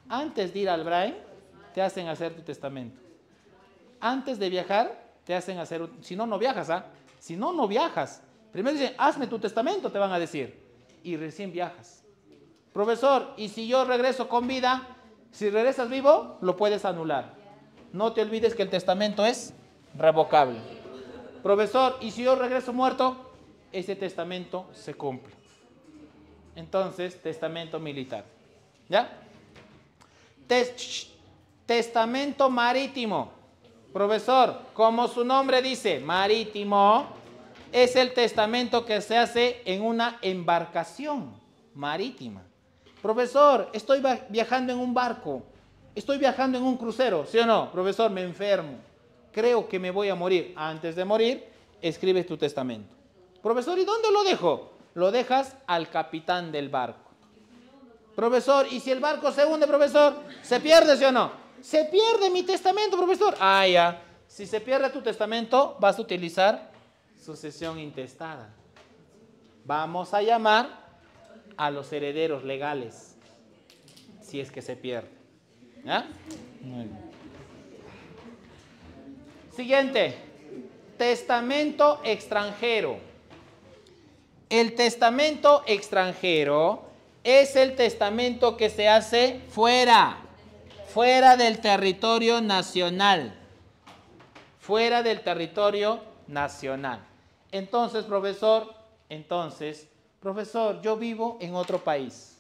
Antes de ir al Brain, te hacen hacer tu testamento. Antes de viajar, te hacen hacer... Si no, no viajas, Si no, no viajas. Primero dicen, hazme tu testamento, te van a decir. Y recién viajas. Profesor, ¿y si yo regreso con vida? Si regresas vivo, lo puedes anular. No te olvides que el testamento es revocable. Profesor, ¿y si yo regreso muerto? Ese testamento se cumple. Entonces, testamento militar. ¿Ya? Testamento marítimo. Profesor, como su nombre dice, marítimo, es el testamento que se hace en una embarcación marítima. Profesor, estoy viajando en un barco, estoy viajando en un crucero, ¿sí o no? Profesor, me enfermo, creo que me voy a morir. Antes de morir, escribes tu testamento. Profesor, ¿y dónde lo dejo? Lo dejas al capitán del barco. Profesor, ¿y si el barco se hunde, profesor? ¿Se pierde, sí o no? Se pierde mi testamento, profesor. Ya. Si se pierde tu testamento, vas a utilizar sucesión intestada. Vamos a llamar a los herederos legales, si es que se pierde. ¿Ya? Muy bien. Siguiente. Testamento extranjero. El testamento extranjero es el testamento que se hace fuera del territorio nacional. Fuera del territorio nacional. Entonces, profesor, yo vivo en otro país.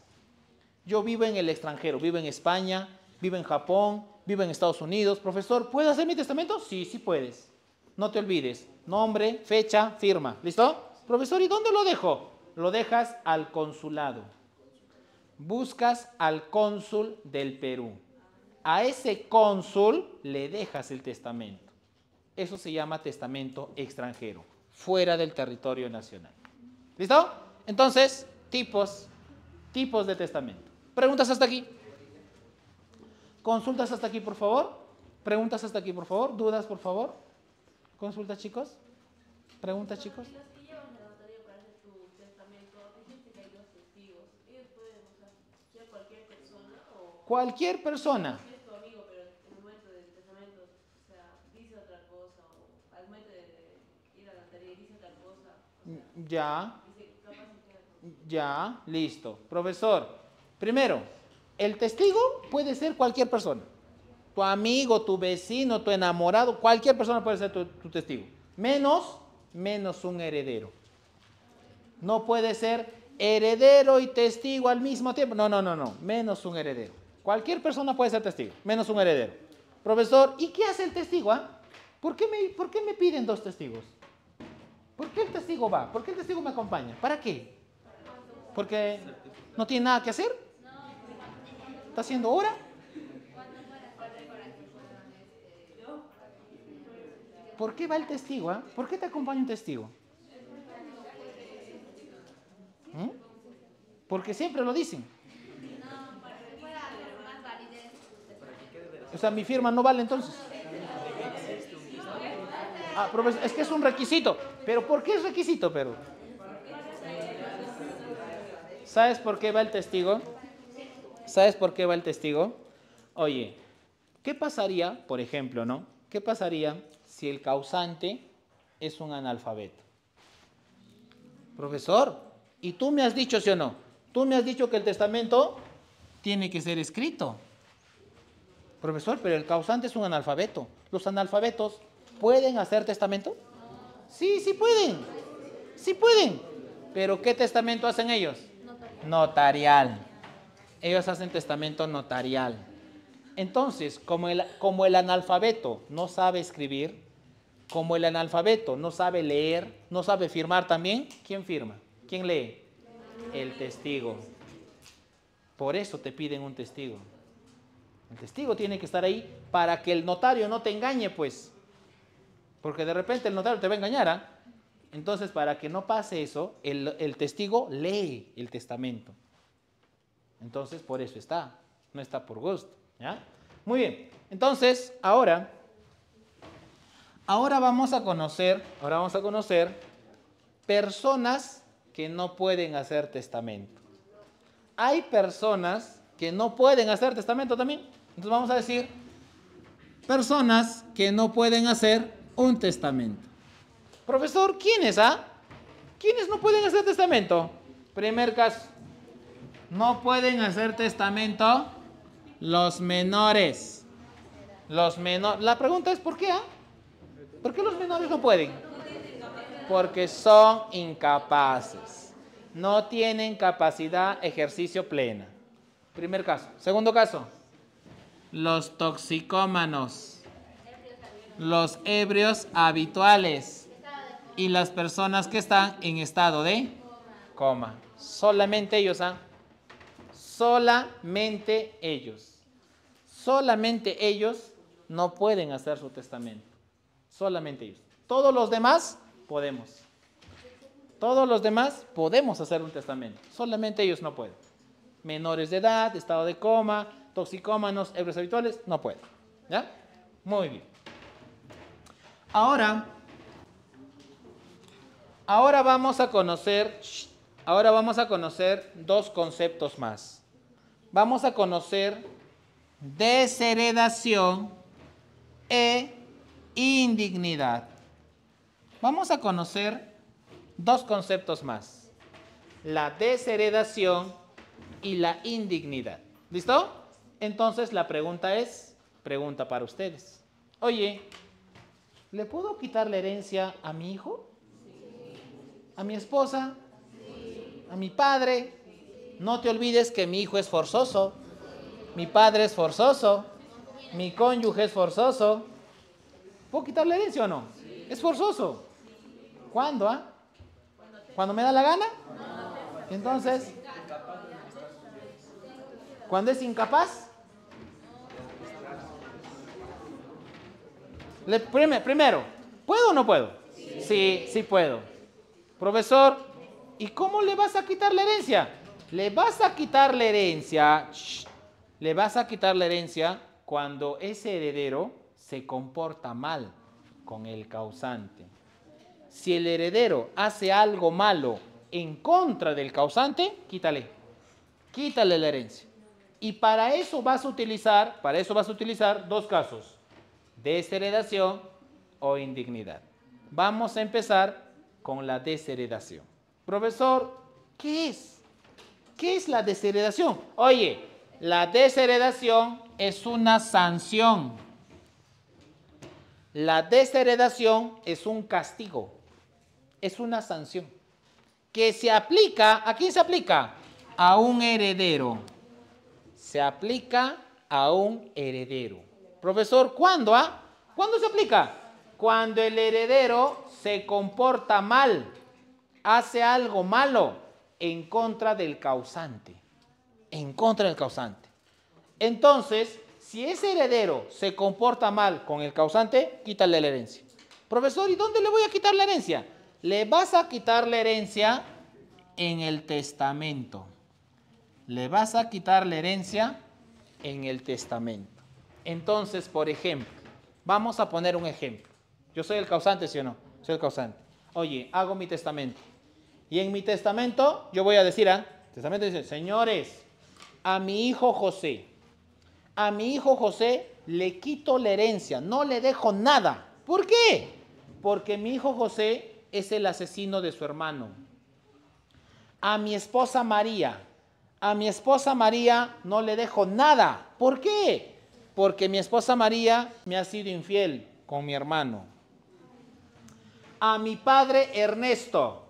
Yo vivo en el extranjero, vivo en España, vivo en Japón, vivo en Estados Unidos. Profesor, ¿puedo hacer mi testamento? Sí, sí puedes. No te olvides. Nombre, fecha, firma. ¿Listo? Profesor, ¿y dónde lo dejo? Lo dejas al consulado. Buscas al cónsul del Perú. A ese cónsul le dejas el testamento. Eso se llama testamento extranjero, fuera del territorio nacional. ¿Listo? Entonces, tipos de testamento. ¿Preguntas hasta aquí? ¿Consultas hasta aquí, por favor? ¿Preguntas hasta aquí, por favor? ¿Dudas, por favor? ¿Consultas, chicos? ¿Preguntas, chicos?
Y los que llevan a la notaría para hacer tu testamento, dijiste que hay dos testigos. Ellos pueden, o sea, ser cualquier persona o...
Cualquier persona.
Si es tu amigo, pero en el momento del testamento, o sea, dice otra cosa, o al momento de ir a la notaría dice otra cosa. O sea,
Ya,
dice, capaz se queda con...
ya, listo. Profesor, primero, el testigo puede ser cualquier persona. Tu amigo, tu vecino, tu enamorado, cualquier persona puede ser tu testigo. Menos un heredero. No puede ser heredero y testigo al mismo tiempo. No. Menos un heredero. Cualquier persona puede ser testigo, menos un heredero. Profesor, ¿y qué hace el testigo? ¿Por qué me piden dos testigos? ¿Por qué el testigo va? ¿Por qué el testigo me acompaña? ¿Para qué? ¿Porque no tiene nada que hacer? ¿Está haciendo hora? ¿Por qué va el testigo? ¿Por qué te acompaña un testigo? Porque siempre lo dicen. O sea, mi firma no vale entonces. Profesor, es que es un requisito. ¿Pero por qué es requisito? ¿Sabes por qué va el testigo? ¿Sabes por qué va el testigo? Oye, ¿qué pasaría, por ejemplo, no? ¿Qué pasaría si el causante es un analfabeto? Profesor, ¿y tú me has dicho, sí o no? Tú me has dicho que el testamento tiene que ser escrito. Profesor, pero el causante es un analfabeto. ¿Los analfabetos pueden hacer testamento? Sí, sí pueden. Sí pueden. ¿Pero qué testamento hacen ellos? Notarial. Ellos hacen testamento notarial. Entonces, como el analfabeto no sabe escribir, como el analfabeto no sabe leer, no sabe firmar también, ¿quién firma? ¿Quién lee? El testigo. Por eso te piden un testigo. El testigo tiene que estar ahí para que el notario no te engañe, pues. Porque de repente el notario te va a engañar, Entonces, para que no pase eso, el testigo lee el testamento. Entonces, por eso está. No está por gusto. ¿Ya? Muy bien. Entonces, ahora vamos a conocer personas que no pueden hacer testamento. Hay personas que no pueden hacer testamento también. Entonces vamos a decir personas que no pueden hacer un testamento. Profesor, ¿quiénes? ¿Quiénes no pueden hacer testamento? Primer caso. No pueden hacer testamento los menores. La pregunta es ¿por qué? ¿Por qué los menores no pueden? Porque son incapaces. No tienen capacidad ejercicio plena. Primer caso. Segundo caso. Los toxicómanos. Los ebrios habituales. Y las personas que están en estado de coma. Solamente ellos, Solamente ellos. Solamente ellos no pueden hacer su testamento. Solamente ellos. Todos los demás podemos. Todos los demás podemos hacer un testamento. Solamente ellos no pueden. Menores de edad, estado de coma, toxicómanos, ebrios habituales, no pueden. ¿Ya? Muy bien. Ahora vamos a conocer dos conceptos más. Vamos a conocer desheredación e indignidad. Vamos a conocer dos conceptos más. La desheredación y la indignidad. ¿Listo? Entonces la pregunta para ustedes. Oye, ¿le puedo quitar la herencia a mi hijo? ¿A mi esposa? ¿A mi padre? No te olvides que mi hijo es forzoso, mi padre es forzoso, mi cónyuge es forzoso. ¿Puedo quitarle herencia o no? Es forzoso. ¿Cuándo? ¿Cuando me da la gana? Entonces, ¿cuando es incapaz? Primero, ¿puedo o no puedo? Sí, sí puedo. Profesor, ¿y cómo le vas a quitar la herencia? Le vas a quitar la herencia, le vas a quitar la herencia cuando ese heredero se comporta mal con el causante. Si el heredero hace algo malo en contra del causante, quítale la herencia. Y para eso vas a utilizar dos casos: desheredación o indignidad. Vamos a empezar con la desheredación. Profesor, ¿qué es? ¿Qué es la desheredación? Oye, la desheredación es una sanción. La desheredación es un castigo. Es una sanción que se aplica, ¿a quién se aplica? A un heredero. Se aplica a un heredero. Profesor, ¿cuándo? ¿Cuándo se aplica? Cuando el heredero se comporta mal, hace algo malo en contra del causante. En contra del causante. Entonces, si ese heredero se comporta mal con el causante, quítale la herencia. Profesor, ¿y dónde le voy a quitar la herencia? Le vas a quitar la herencia en el testamento. Le vas a quitar la herencia en el testamento. Entonces, por ejemplo, vamos a poner un ejemplo. Yo soy el causante, ¿sí o no? Soy el causante. Oye, hago mi testamento. Y en mi testamento yo voy a decir, el testamento dice: señores, a mi hijo José le quito la herencia, no le dejo nada. ¿Por qué? Porque mi hijo José es el asesino de su hermano. A mi esposa María no le dejo nada. ¿Por qué? Porque mi esposa María me ha sido infiel con mi hermano. A mi padre Ernesto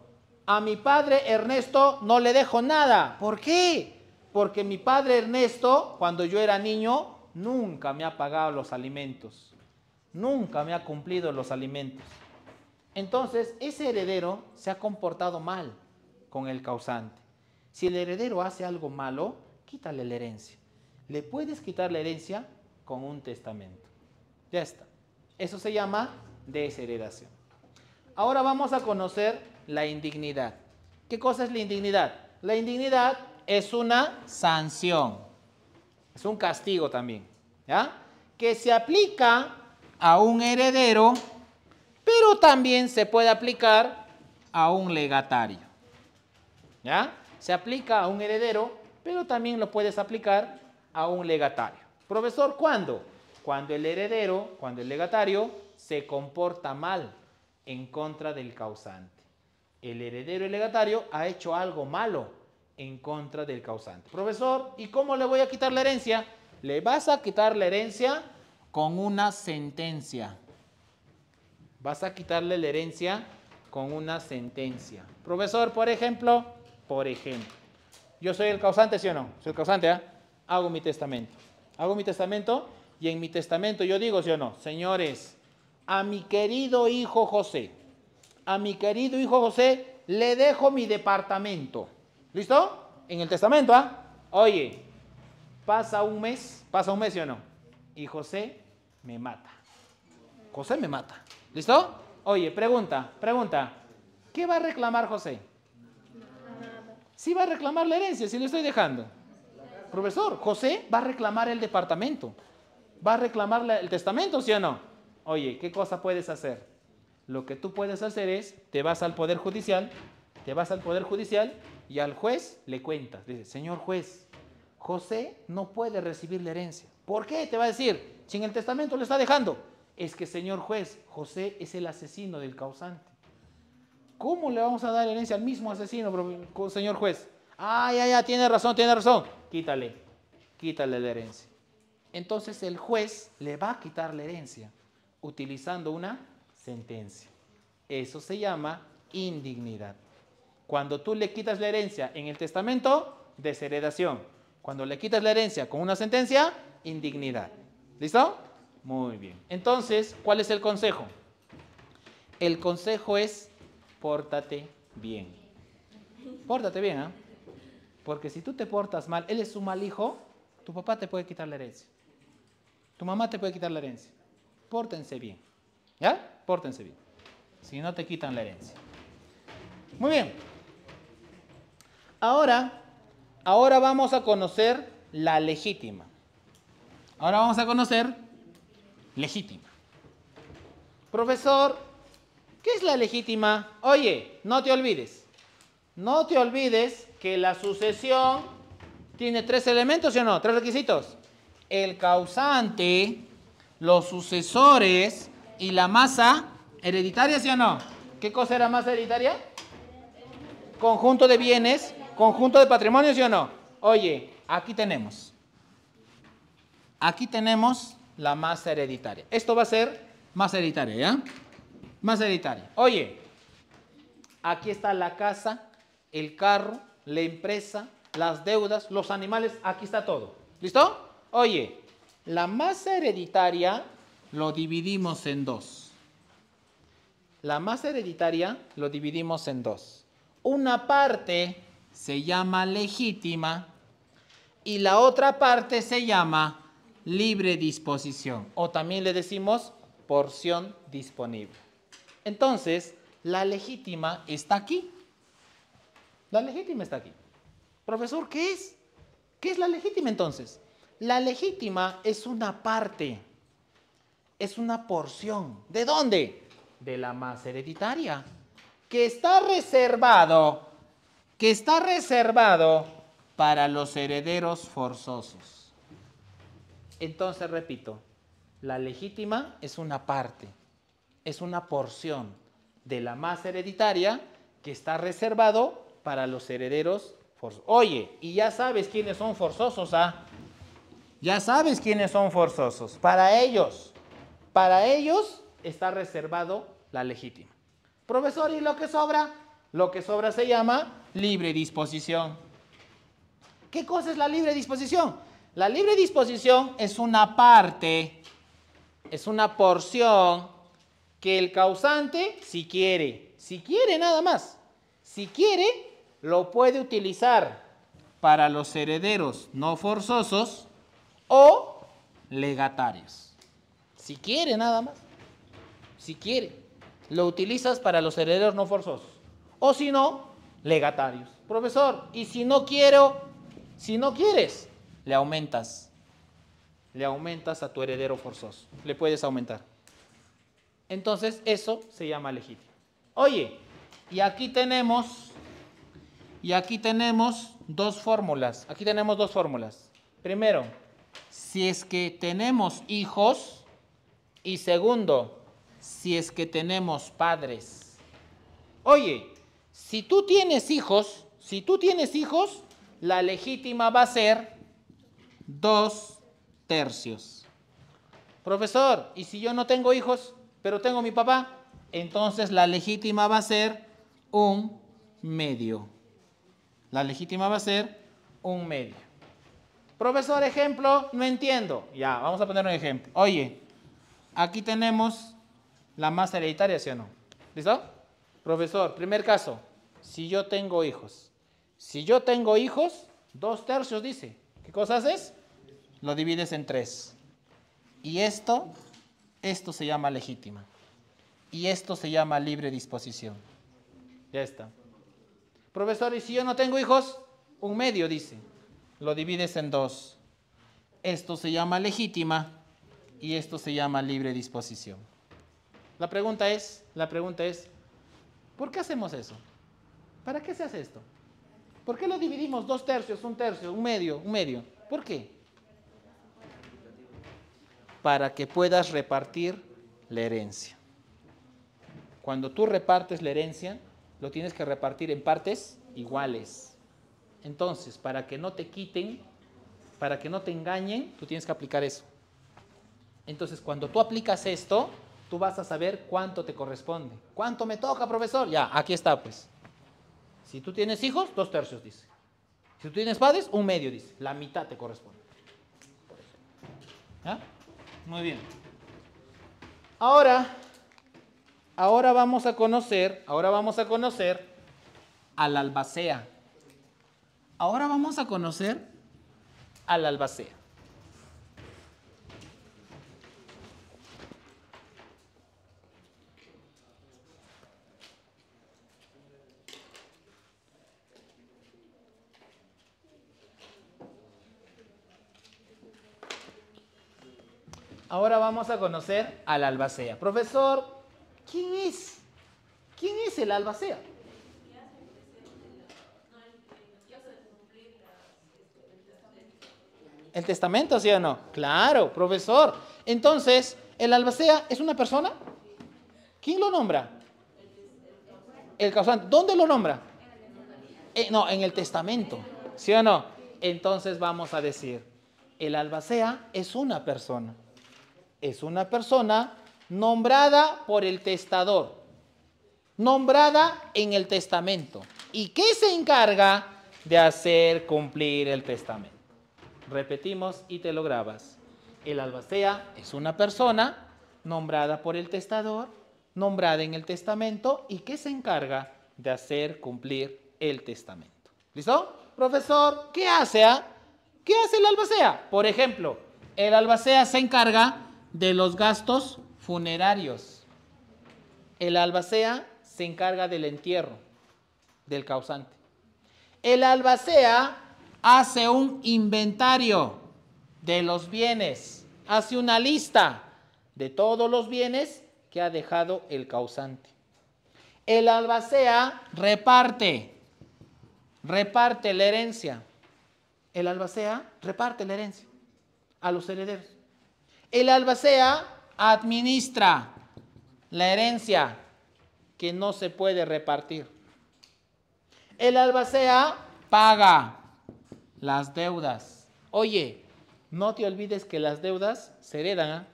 no le dejo nada. ¿Por qué? Porque mi padre Ernesto, cuando yo era niño, nunca me ha pagado los alimentos. Nunca me ha cumplido los alimentos. Entonces, ese heredero se ha comportado mal con el causante. Si el heredero hace algo malo, quítale la herencia. Le puedes quitar la herencia con un testamento. Ya está. Eso se llama desheredación. Ahora vamos a conocer la indignidad. ¿Qué cosa es la indignidad? La indignidad es una sanción. Es un castigo también, ¿ya? Que se aplica a un heredero, pero también se puede aplicar a un legatario. ¿Ya? Se aplica a un heredero, pero también lo puedes aplicar a un legatario. Profesor, ¿cuándo? Cuando el legatario se comporta mal en contra del causante. El heredero y el legatario ha hecho algo malo en contra del causante. Profesor, ¿y cómo le voy a quitar la herencia? Le vas a quitar la herencia con una sentencia. Vas a quitarle la herencia con una sentencia. Profesor, por ejemplo, yo soy el causante, ¿sí o no? Soy el causante, Hago mi testamento. Y en mi testamento yo digo, ¿sí o no? Señores, a mi querido hijo José le dejo mi departamento. ¿Listo? En el testamento, Oye, pasa un mes, ¿sí o no? Y José me mata. ¿Listo? Oye, pregunta. ¿Qué va a reclamar José? Sí va a reclamar la herencia, si le estoy dejando. Profesor, José va a reclamar el departamento. Va a reclamar el testamento, ¿sí o no? Oye, ¿qué cosa puedes hacer? Lo que tú puedes hacer es, te vas al Poder Judicial y al juez le cuentas. Dice: señor juez, José no puede recibir la herencia. ¿Por qué? Te va a decir, si en el testamento le está dejando. Es que, señor juez, José es el asesino del causante. ¿Cómo le vamos a dar herencia al mismo asesino, señor juez? Ya, tiene razón. Quítale la herencia. Entonces el juez le va a quitar la herencia utilizando una sentencia. Eso se llama indignidad. Cuando tú le quitas la herencia en el testamento, Desheredación. Cuando le quitas la herencia con una sentencia, indignidad. ¿Listo? Muy bien. Entonces, ¿cuál es el consejo? El consejo es, pórtate bien. Pórtate bien, ¿ah? Porque si tú te portas mal, él es un mal hijo, tu papá te puede quitar la herencia. Tu mamá te puede quitar la herencia. Pórtense bien. ¿Ya? Pórtense bien. Si no te quitan la herencia. Muy bien. Ahora vamos a conocer la legítima. Ahora vamos a conocer legítima. Profesor, ¿qué es la legítima? Oye, no te olvides. No te olvides que la sucesión tiene 3 elementos, ¿sí o no? 3 requisitos. El causante, los sucesores y la masa hereditaria, ¿sí o no? ¿Qué cosa era masa hereditaria? Conjunto de bienes, conjunto de patrimonio, ¿sí o no? Oye, aquí tenemos la masa hereditaria. Esto va a ser masa hereditaria, ¿ya? Masa hereditaria. Oye, aquí está la casa, el carro, la empresa, las deudas, los animales, aquí está todo. ¿Listo? Oye, la masa hereditaria lo dividimos en 2. La masa hereditaria lo dividimos en 2. Una parte se llama legítima y la otra parte se llama libre disposición, o también le decimos porción disponible. Entonces, la legítima está aquí. La legítima está aquí. Profesor, ¿qué es? ¿Qué es la legítima entonces? La legítima es una parte, es una porción. ¿De dónde? De la masa hereditaria, que está reservado para los herederos forzosos. Entonces, repito, la legítima es una parte, es una porción de la masa hereditaria que está reservado para los herederos forzosos. Oye, y ya sabes quiénes son forzosos, ¿ah? Ya sabes quiénes son forzosos. Para ellos está reservado la legítima. Profesor, ¿y lo que sobra? Lo que sobra se llama libre disposición. ¿Qué cosa es la libre disposición? La libre disposición es una parte, es una porción que el causante, si quiere nada más, si quiere, lo puede utilizar para los herederos no forzosos o legatarios. Si quiere nada más, si quiere, lo utilizas para los herederos no forzosos. O si no, legatarios. Profesor, y si no quieres, le aumentas a tu heredero forzoso. Le puedes aumentar. Entonces, eso se llama legítimo. Oye, y aquí tenemos 2 fórmulas. Aquí tenemos 2 fórmulas. Primero, si es que tenemos hijos, y segundo, si es que tenemos padres. Oye, si tú tienes hijos, la legítima va a ser 2/3. Profesor, ¿y si yo no tengo hijos, pero tengo mi papá? Entonces la legítima va a ser 1/2. La legítima va a ser 1/2. Profesor, ejemplo, no entiendo. Ya, vamos a poner un ejemplo. Oye, aquí tenemos la masa hereditaria, ¿sí o no? ¿Listo? Profesor, primer caso, si yo tengo hijos. Si yo tengo hijos, 2/3 dice. ¿Qué cosa haces? Lo divides en 3. Y esto se llama legítima. Y esto se llama libre disposición. Ya está. Profesor, ¿y si yo no tengo hijos? 1/2 dice. Lo divides en 2. Esto se llama legítima y esto se llama libre disposición. La pregunta es, ¿por qué hacemos eso? ¿Para qué se hace esto? ¿Por qué lo dividimos 2/3, 1/3, 1/2? ¿Por qué? Para que puedas repartir la herencia. Cuando tú repartes la herencia, lo tienes que repartir en partes iguales. Entonces, para que no te quiten, para que no te engañen, tú tienes que aplicar eso. Entonces, cuando tú aplicas esto, tú vas a saber cuánto te corresponde. ¿Cuánto me toca, profesor? Ya, aquí está, pues. Si tú tienes hijos, 2/3 dice. Si tú tienes padres, 1/2, dice. La mitad te corresponde. ¿Ya? Muy bien. Ahora vamos a conocer al albacea. Ahora vamos a conocer al albacea. Ahora vamos a conocer al albacea. Profesor, ¿quién es? ¿Quién es el albacea? ¿El testamento, sí o no? Claro, profesor. Entonces, ¿el albacea es una persona? ¿Quién lo nombra? El causante. ¿Dónde lo nombra? No, en el testamento. ¿Sí o no? Entonces vamos a decir, el albacea es una persona. Es una persona nombrada por el testador. Nombrada en el testamento. ¿Y qué se encarga de hacer cumplir el testamento? Repetimos y te lo grabas. El albacea es una persona nombrada por el testador, nombrada en el testamento y que se encarga de hacer cumplir el testamento. ¿Listo? Profesor, ¿qué hace? ¿Qué hace el albacea? Por ejemplo, el albacea se encarga de los gastos funerarios. El albacea se encarga del entierro del causante. El albacea hace un inventario de los bienes, hace una lista de todos los bienes que ha dejado el causante. El albacea reparte la herencia. El albacea reparte la herencia a los herederos. El albacea administra la herencia que no se puede repartir. El albacea paga las deudas. Oye, no te olvides que las deudas se heredan.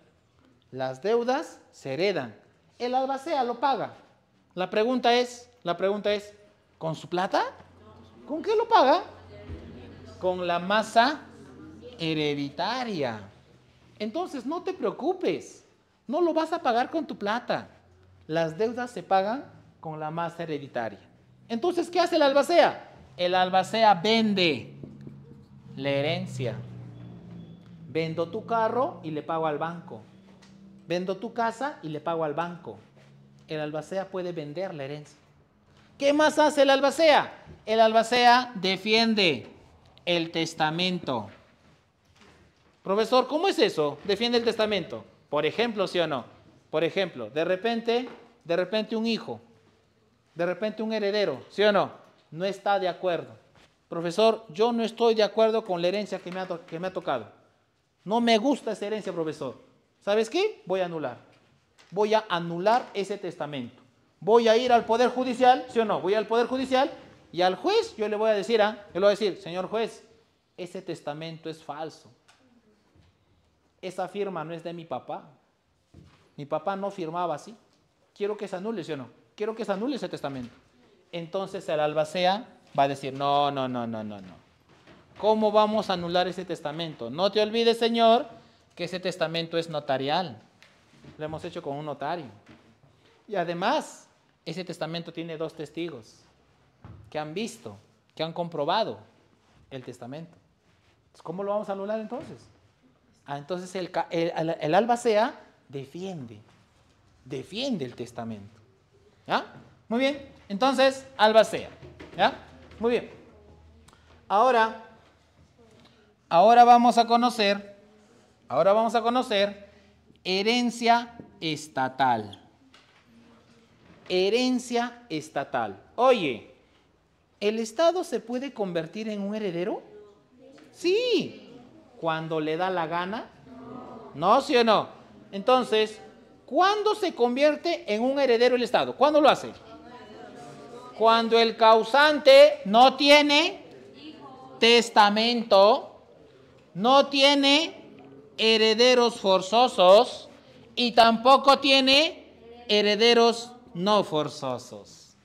Las deudas se heredan. El albacea lo paga. La pregunta es, ¿con su plata? ¿Con qué lo paga? Con la masa hereditaria. Entonces no te preocupes, no lo vas a pagar con tu plata. Las deudas se pagan con la masa hereditaria. Entonces, ¿qué hace el albacea? El albacea vende la herencia. Vendo tu carro y le pago al banco. Vendo tu casa y le pago al banco. El albacea puede vender la herencia. ¿Qué más hace el albacea? El albacea defiende el testamento. Profesor, ¿cómo es eso? Defiende el testamento. Por ejemplo, ¿sí o no? Por ejemplo, de repente un hijo, de repente un heredero, ¿sí o no? No está de acuerdo. Profesor, yo no estoy de acuerdo con la herencia que me ha tocado. No me gusta esa herencia, profesor. ¿Sabes qué? Voy a anular. Voy a anular ese testamento. Voy a ir al Poder Judicial, ¿sí o no? Voy al Poder Judicial y al juez yo le voy a decir, señor juez, ese testamento es falso. Esa firma no es de mi papá. Mi papá no firmaba así. Quiero que se anule, ¿sí o no? Quiero que se anule ese testamento. Entonces el albacea va a decir, no. ¿Cómo vamos a anular ese testamento? No te olvides, señor, que ese testamento es notarial. Lo hemos hecho con un notario. Y además, ese testamento tiene 2 testigos que han visto, que han comprobado el testamento. ¿Cómo lo vamos a anular entonces? Entonces el albacea defiende el testamento. ¿Ya? Muy bien. Entonces, albacea. ¿Ya? Muy bien. Ahora vamos a conocer herencia estatal. Herencia estatal. Oye, ¿el Estado se puede convertir en un heredero? Sí. ¿Cuando le da la gana? No, ¿sí o no? Entonces, ¿cuándo se convierte en un heredero el Estado? ¿Cuándo lo hace? Cuando el causante no tiene testamento, no tiene herederos forzosos y tampoco tiene herederos no forzosos.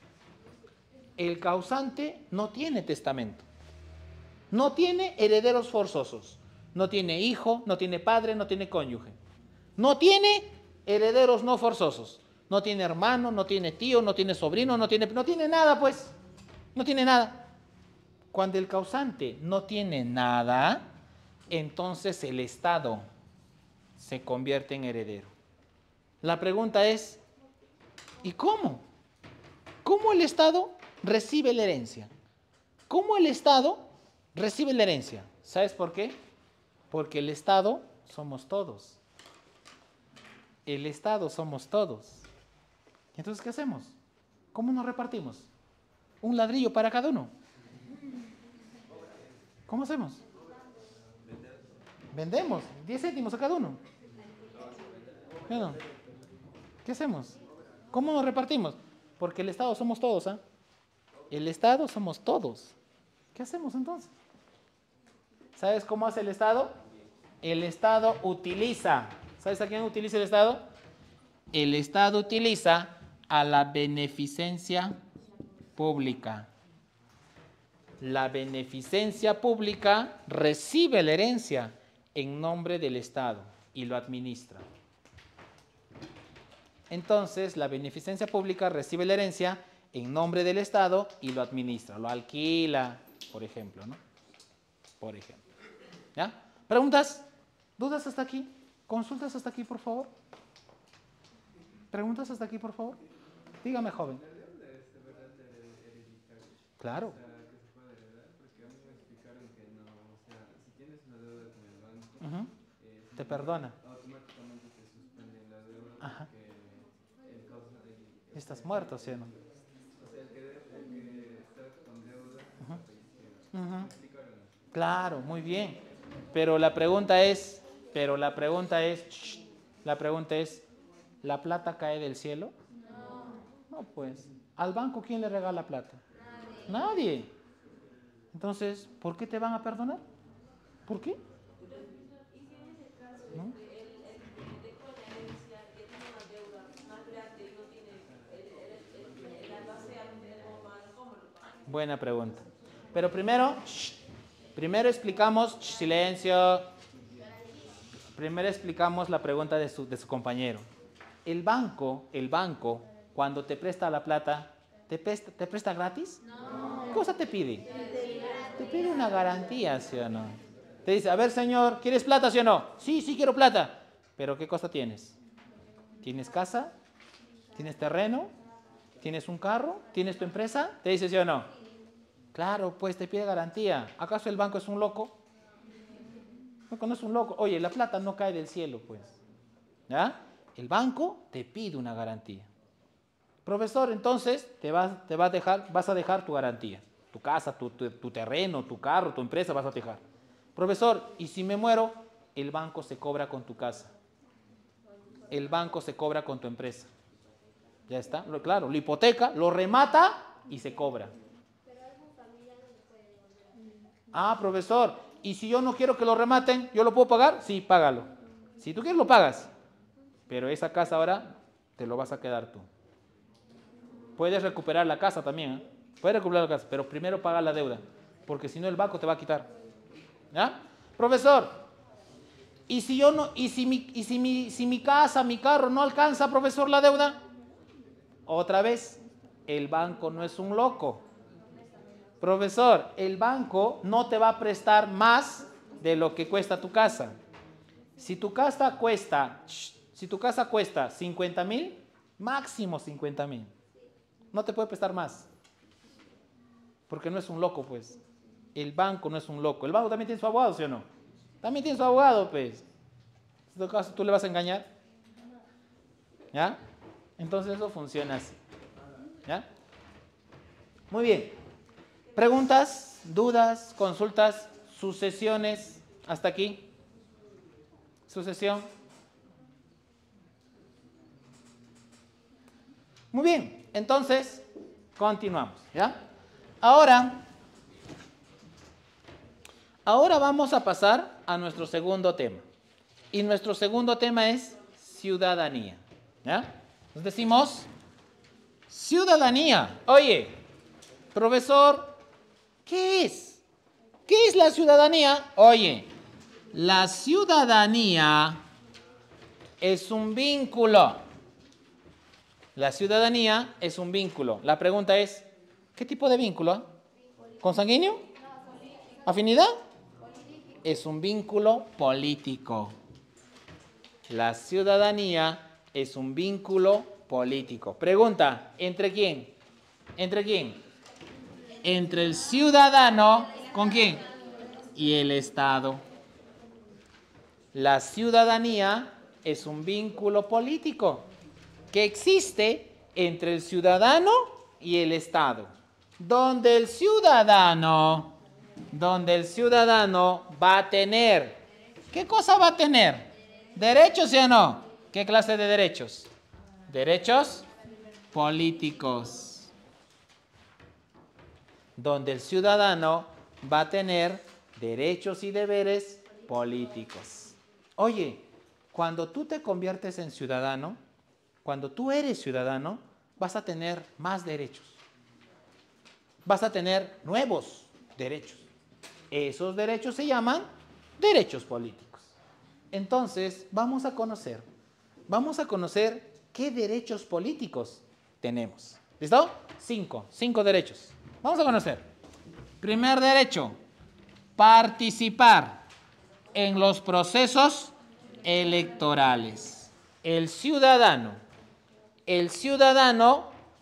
El causante no tiene testamento. No tiene herederos forzosos. No tiene hijo, no tiene padre, no tiene cónyuge. No tiene herederos no forzosos. No tiene hermano, no tiene tío, no tiene sobrino, no tiene nada, pues. No tiene nada. Cuando el causante no tiene nada, entonces el Estado se convierte en heredero. La pregunta es, ¿y cómo? ¿Cómo el Estado recibe la herencia? ¿Cómo el Estado recibe la herencia? ¿Sabes por qué? Porque el Estado somos todos. El Estado somos todos. Entonces, ¿qué hacemos? ¿Cómo nos repartimos? ¿Un ladrillo para cada uno? ¿Cómo hacemos? Vendemos 10 céntimos a cada uno. ¿Qué hacemos? ¿Cómo nos repartimos? Porque el Estado somos todos, ¿ah? El Estado somos todos. ¿Qué hacemos entonces? ¿Sabes cómo hace el Estado? El Estado utiliza. ¿Sabes a quién utiliza el Estado? El Estado utiliza a la beneficencia pública. La beneficencia pública recibe la herencia en nombre del Estado y lo administra. Entonces, la beneficencia pública recibe la herencia en nombre del Estado y lo administra, lo alquila, por ejemplo, ¿no? Por ejemplo. ¿Ya? ¿Preguntas? ¿Dudas hasta aquí? ¿Consultas hasta aquí, por favor? ¿Preguntas hasta aquí, por favor? Dígame, joven. Claro. Uh-huh. Te perdona.
Automáticamente te suspenden la deuda.
Ajá.
Porque el causa
Estás muerto, ¿sí o no?
o sea, el que está con deuda
Uh-huh.
falleció.
Uh-huh.
¿Me explicaron?
Claro, muy bien. Pero la pregunta es, ¿la plata cae del cielo? No, pues. ¿Al banco quién le regala plata? Nadie. Entonces, ¿por qué te van a perdonar? ¿Por qué? ¿No? Buena pregunta. Pero primero explicamos, silencio. Primero explicamos la pregunta de su compañero. El banco, cuando te presta la plata, ¿te presta gratis? No. ¿Qué cosa te pide? Te pide una garantía, ¿sí o no? Te dice, a ver, señor, ¿quieres plata, sí o no? Sí, quiero plata. ¿Pero qué cosa tienes? ¿Tienes casa? ¿Tienes terreno? ¿Tienes un carro? ¿Tienes tu empresa? Te dice, ¿sí o no? Claro, pues te pide garantía. ¿Acaso el banco es un loco? No es un loco. Oye, la plata no cae del cielo, pues. ¿Ya? El banco te pide una garantía. Profesor, entonces vas a dejar tu garantía. Tu casa, tu terreno, tu carro, tu empresa vas a dejar. Profesor, ¿y si me muero? El banco se cobra con tu casa. El banco se cobra con tu empresa. Ya está. Claro, lo hipoteca, lo remata y se cobra. Ah, profesor, ¿y si yo no quiero que lo rematen, yo lo puedo pagar? Sí, págalo. Si tú quieres, lo pagas. Pero esa casa ahora te lo vas a quedar tú. Puedes recuperar la casa también, ¿eh? Puedes recuperar la casa, pero primero paga la deuda, porque si no el banco te va a quitar. ¿Ya? Profesor, ¿y si mi casa, mi carro no alcanza, profesor, la deuda? Otra vez, el banco no es un loco. Profesor, el banco no te va a prestar más de lo que cuesta tu casa. Si tu casa cuesta 50,000, máximo 50,000. No te puede prestar más. Porque no es un loco, pues. El banco no es un loco. El banco también tiene su abogado, ¿sí o no? También tiene su abogado, pues. En todo caso, ¿tú le vas a engañar? ¿Ya? Entonces eso funciona así. ¿Ya? Muy bien. ¿Preguntas, dudas, consultas, sucesiones? ¿Hasta aquí? ¿Sucesión? Muy bien. Entonces, continuamos. ¿Ya? Ahora vamos a pasar a nuestro segundo tema. Y nuestro segundo tema es ciudadanía. ¿Ya? Nos decimos ciudadanía. Oye, profesor, ¿qué es ¿Qué es la ciudadanía? Oye, la ciudadanía es un vínculo. La ciudadanía es un vínculo. La pregunta es, ¿qué tipo de vínculo? ¿Consanguíneo? ¿Afinidad? Es un vínculo político. La ciudadanía es un vínculo político. Pregunta, ¿entre quién? ¿Entre quién? Entre el ciudadano, ¿con quién? Y el Estado. La ciudadanía es un vínculo político que existe entre el ciudadano y el Estado. Donde el ciudadano va a tener, ¿qué cosa va a tener? ¿Derechos, sí o no? ¿Qué clase de derechos? Derechos políticos. Donde el ciudadano va a tener derechos y deberes políticos. Oye, cuando tú te conviertes en ciudadano, cuando tú eres ciudadano, vas a tener más derechos. Vas a tener nuevos derechos. Esos derechos se llaman derechos políticos. Entonces, vamos a conocer qué derechos políticos tenemos. ¿Listo? 5 derechos. Vamos a conocer. Primer derecho, participar en los procesos electorales. El ciudadano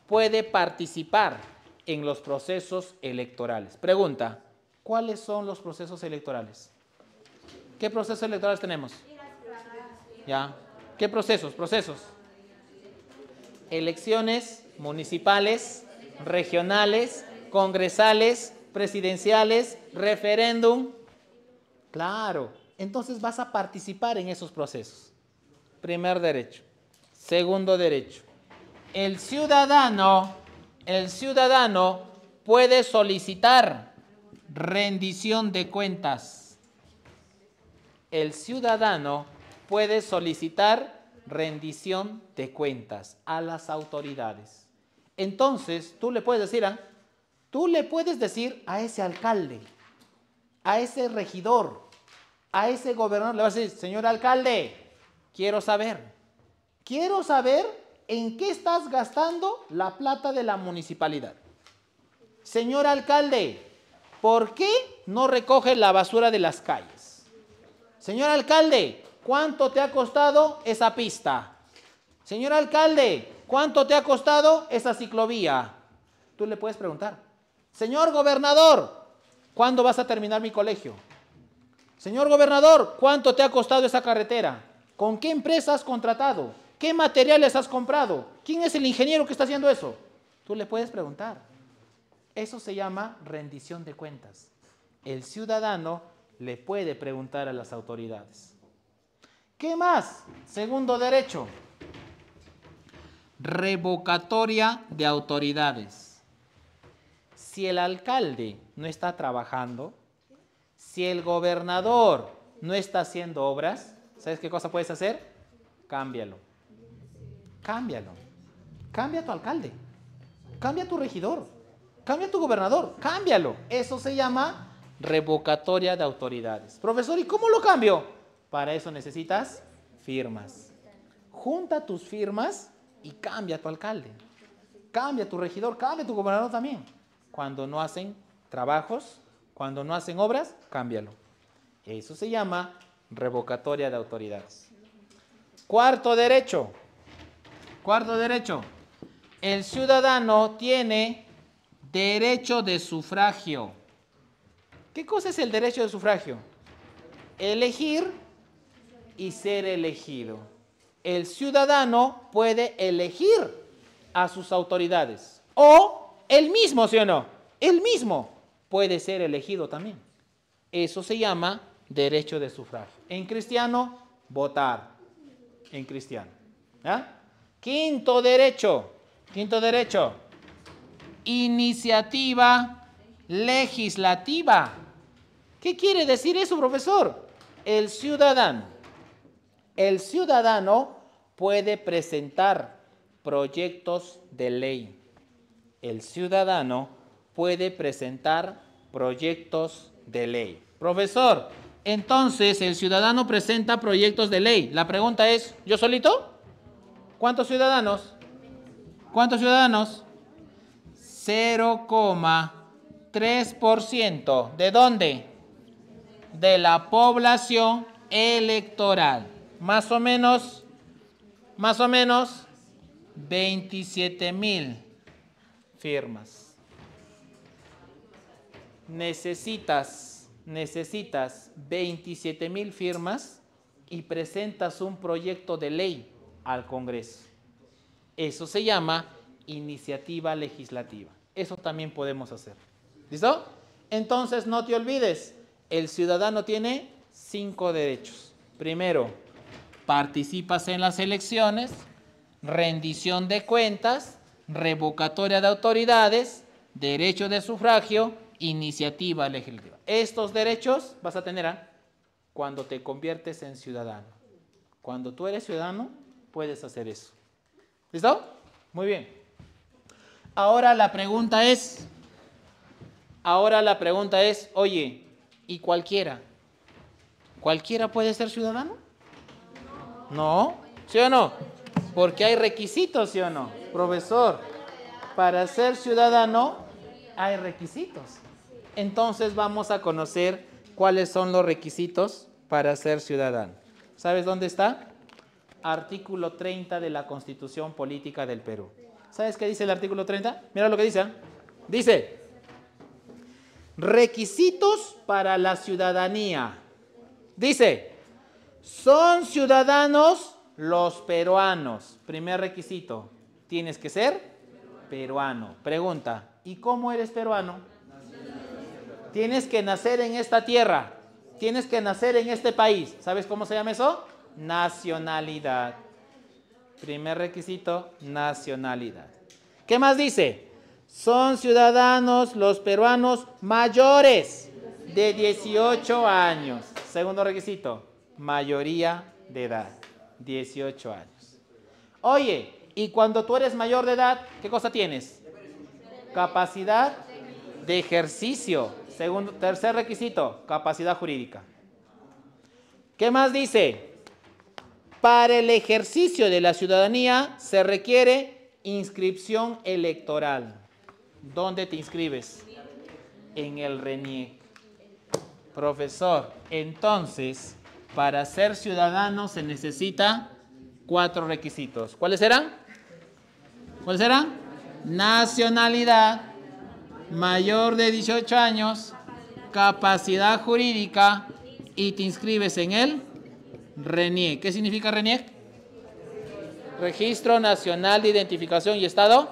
puede participar en los procesos electorales. Pregunta, ¿cuáles son los procesos electorales? ¿Qué procesos electorales tenemos? ¿Ya? ¿Qué procesos? Elecciones municipales, regionales, congresales, presidenciales, referéndum. Claro, entonces vas a participar en esos procesos. Primer derecho. Segundo derecho. El ciudadano puede solicitar rendición de cuentas. El ciudadano puede solicitar rendición de cuentas a las autoridades. Entonces, tú le puedes decir a ese alcalde, a ese regidor, a ese gobernador, le vas a decir, señor alcalde, quiero saber en qué estás gastando la plata de la municipalidad. Señor alcalde, ¿por qué no recoge la basura de las calles? Señor alcalde, ¿cuánto te ha costado esa pista? Señor alcalde, ¿cuánto te ha costado esa ciclovía? Tú le puedes preguntar. Señor gobernador, ¿cuándo vas a terminar mi colegio? Señor gobernador, ¿cuánto te ha costado esa carretera? ¿Con qué empresa has contratado? ¿Qué materiales has comprado? ¿Quién es el ingeniero que está haciendo eso? Tú le puedes preguntar. Eso se llama rendición de cuentas. El ciudadano le puede preguntar a las autoridades. ¿Qué más? Segundo derecho. Revocatoria de autoridades. Si el alcalde no está trabajando, si el gobernador no está haciendo obras, ¿sabes qué cosa puedes hacer? Cámbialo. Cambia a tu alcalde. Cambia a tu regidor. Cambia a tu gobernador. Cámbialo. Eso se llama revocatoria de autoridades. Profesor, ¿y cómo lo cambio? Para eso necesitas firmas. Junta tus firmas y cambia a tu alcalde. Cambia a tu regidor. Cambia a tu gobernador también. Cuando no hacen trabajos, cuando no hacen obras, cámbialo. Eso se llama revocatoria de autoridades. Cuarto derecho. El ciudadano tiene derecho de sufragio. ¿Qué cosa es el derecho de sufragio? Elegir y ser elegido. El ciudadano puede elegir a sus autoridades. O él mismo, ¿sí o no? Él mismo puede ser elegido también. Eso se llama derecho de sufragio. En cristiano, votar. En cristiano. ¿Ya? Quinto derecho. Iniciativa legislativa. ¿Qué quiere decir eso, profesor? El ciudadano puede presentar proyectos de ley. El ciudadano puede presentar proyectos de ley. Profesor, entonces el ciudadano presenta proyectos de ley. La pregunta es, ¿yo solito? ¿Cuántos ciudadanos? ¿Cuántos ciudadanos? 0,3%. ¿De dónde? De la población electoral. Más o menos 27,000 firmas. Necesitas 27,000 firmas y presentas un proyecto de ley al Congreso. Eso se llama iniciativa legislativa. Eso también podemos hacer. ¿Listo? Entonces no te olvides, el ciudadano tiene 5 derechos. Primero, participas en las elecciones, rendición de cuentas, revocatoria de autoridades, derecho de sufragio, iniciativa legislativa. Estos derechos vas a tener cuando te conviertes en ciudadano. Cuando tú eres ciudadano, puedes hacer eso. ¿Listo? Muy bien. Ahora la pregunta es, oye, ¿y cualquiera puede ser ciudadano? No, ¿sí o no? Porque hay requisitos, ¿sí o no? Profesor, para ser ciudadano hay requisitos. Entonces vamos a conocer cuáles son los requisitos para ser ciudadano. ¿Sabes dónde está? Artículo 30 de la Constitución Política del Perú. ¿Sabes qué dice el artículo 30? Mira lo que dice. Dice, requisitos para la ciudadanía. Dice, son ciudadanos los peruanos. Primer requisito, tienes que ser peruano. Pregunta, ¿y cómo eres peruano? Tienes que nacer en esta tierra. Tienes que nacer en este país. ¿Sabes cómo se llama eso? Nacionalidad. Primer requisito, nacionalidad. ¿Qué más dice? Son ciudadanos los peruanos mayores de 18 años. Segundo requisito, mayoría de edad, 18 años. Oye, y cuando tú eres mayor de edad, ¿qué cosa tienes? Capacidad de ejercicio. Tercer requisito, capacidad jurídica. ¿Qué más dice? Para el ejercicio de la ciudadanía se requiere inscripción electoral. ¿Dónde te inscribes? En el RENIEC. Profesor, entonces, para ser ciudadano se necesita 4 requisitos. ¿Cuáles serán? ¿Cuáles serán? Nacionalidad, mayor de 18 años, capacidad jurídica y te inscribes en el RENIEC. ¿Qué significa RENIEC? Registro Nacional de Identificación y Estado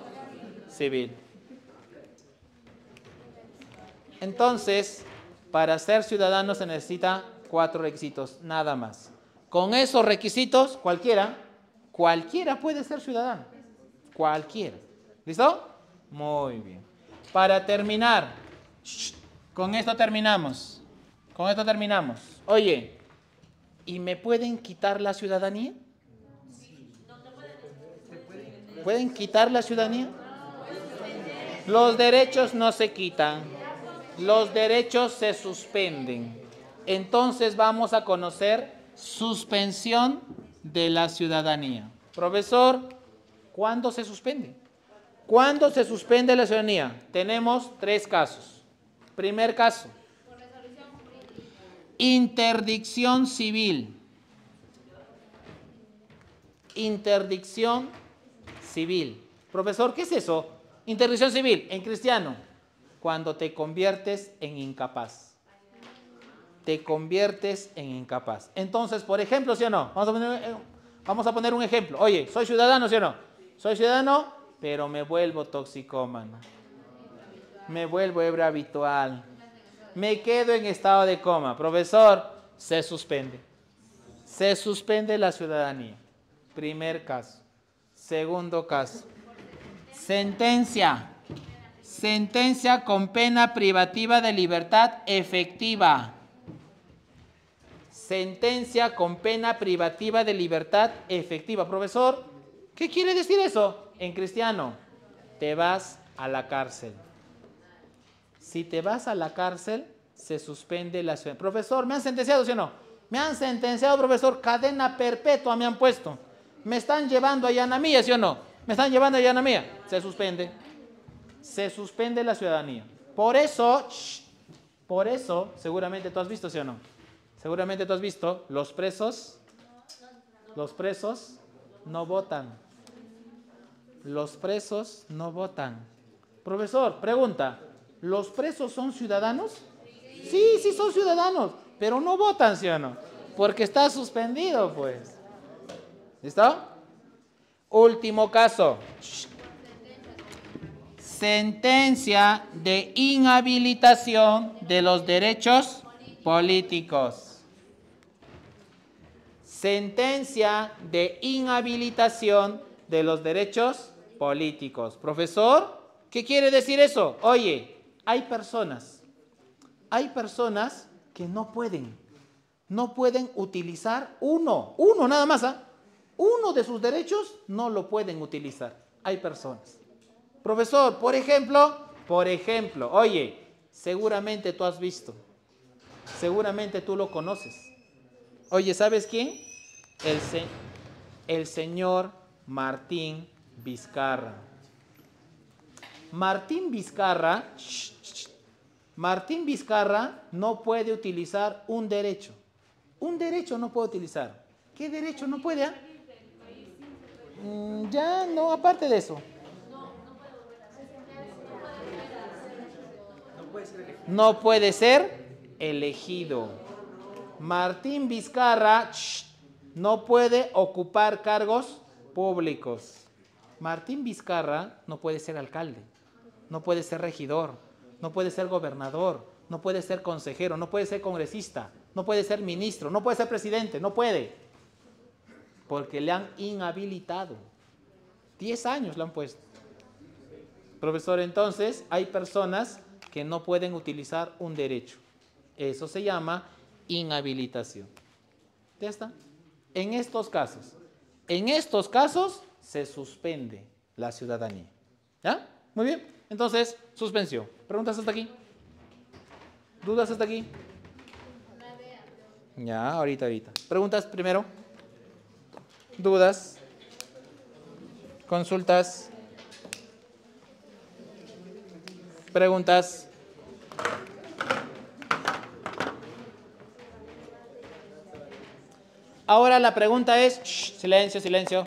Civil. Entonces, para ser ciudadano se necesita 4 requisitos, nada más. Con esos requisitos, cualquiera puede ser ciudadano. Cualquiera. ¿Listo? Muy bien. Para terminar, con esto terminamos. Oye, ¿y me pueden quitar la ciudadanía? ¿Pueden quitar la ciudadanía? Los derechos no se quitan. Los derechos se suspenden. Entonces vamos a conocer suspensión de la ciudadanía. Profesor, ¿cuándo se suspende? ¿Cuándo se suspende la ciudadanía? Tenemos 3 casos. Primer caso, interdicción civil. Interdicción civil. Profesor, ¿qué es eso? Interdicción civil en cristiano. Cuando te conviertes en incapaz. Te conviertes en incapaz. Entonces, por ejemplo, ¿sí o no? Vamos a poner un ejemplo. Oye, ¿soy ciudadano, sí o no? Soy ciudadano, pero me vuelvo toxicómano. Me vuelvo ebrio habitual. Me quedo en estado de coma. Profesor, se suspende. Se suspende la ciudadanía. Primer caso. Segundo caso. Sentencia. Sentencia con pena privativa de libertad efectiva. Sentencia con pena privativa de libertad efectiva. Profesor, ¿qué quiere decir eso? En cristiano, te vas a la cárcel. Si te vas a la cárcel, se suspende la ciudadanía. Profesor, ¿me han sentenciado, sí o no? Me han sentenciado, profesor, cadena perpetua me han puesto. Me están llevando a Llanamía, ¿sí o no? Me están llevando a Llanamía. Se suspende. Se suspende la ciudadanía. Por eso, seguramente tú has visto, ¿sí o no? Seguramente tú has visto, los presos no votan. Los presos no votan. Profesor, pregunta, ¿los presos son ciudadanos? Sí, sí son ciudadanos, pero no votan, ¿sí o no? Porque está suspendido, pues. ¿Listo? Último caso. Sentencia de inhabilitación de los derechos políticos. Sentencia de inhabilitación de los derechos políticos. Profesor, ¿qué quiere decir eso? Oye, hay personas que no pueden utilizar uno nada más, ¿ah? Uno de sus derechos no lo pueden utilizar. Hay personas. Profesor, por ejemplo, oye, seguramente tú has visto, seguramente tú lo conoces. Oye, ¿sabes quién? El señor Martín Vizcarra. Martín Vizcarra no puede utilizar un derecho. Un derecho no puede utilizar. ¿Qué derecho no puede? Ya no, aparte de eso. No puede ser elegido. Martín Vizcarra no puede ocupar cargos públicos. Martín Vizcarra no puede ser alcalde, no puede ser regidor, no puede ser gobernador, no puede ser consejero, no puede ser congresista, no puede ser ministro, no puede ser presidente, no puede. Porque le han inhabilitado. 10 años le han puesto. Profesor, entonces hay personas que no pueden utilizar un derecho. Eso se llama inhabilitación. ¿Ya está? En estos casos se suspende la ciudadanía. ¿Ya? Muy bien. Entonces, suspensión. ¿Preguntas hasta aquí? ¿Dudas hasta aquí? Ya, ahorita. ¿Preguntas primero? ¿Dudas? ¿Consultas? ¿Preguntas? Ahora la pregunta es, silencio.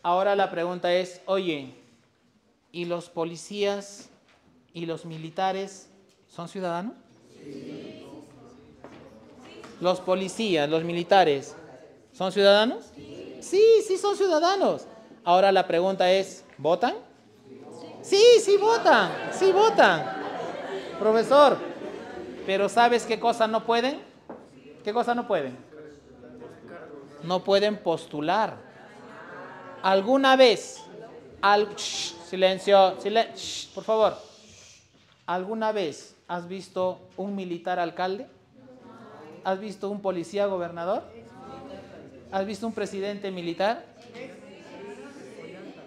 Ahora la pregunta es, oye, ¿y los policías y los militares son ciudadanos? Sí. ¿Los policías, los militares son ciudadanos? Sí, son ciudadanos. Ahora la pregunta es, ¿votan? Sí, votan. Profesor, pero ¿sabes qué cosa no pueden? ¿Qué cosa no pueden? No pueden postular. ¿Alguna vez? Silencio, por favor. ¿Alguna vez has visto un militar alcalde? ¿Has visto un policía gobernador? ¿Has visto un presidente militar?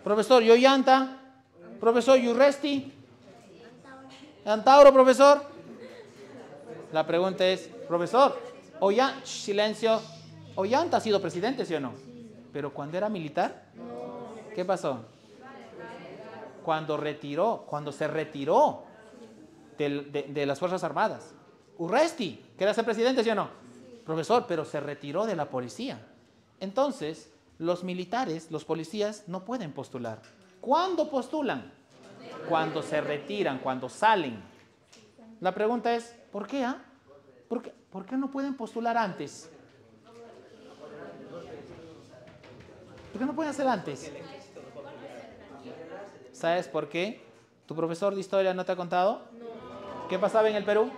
Profesor, Yoyanta. Profesor, Yurresti. Antauro, profesor. La pregunta es, profesor, silencio. Ollanta ha sido presidente, ¿sí o no? Pero cuando era militar, ¿qué pasó? Cuando se retiró de las Fuerzas Armadas. Urresti, ¿quería ser presidente, sí o no? Profesor, pero se retiró de la policía. Entonces, los militares, los policías, no pueden postular. ¿Cuándo postulan? Cuando se retiran, cuando salen. La pregunta es, ¿por qué? ¿Por qué no pueden postular antes? ¿Por qué no pueden hacer antes? ¿Sabes por qué? ¿Tu profesor de historia no te ha contado? ¿Qué pasaba en el Perú?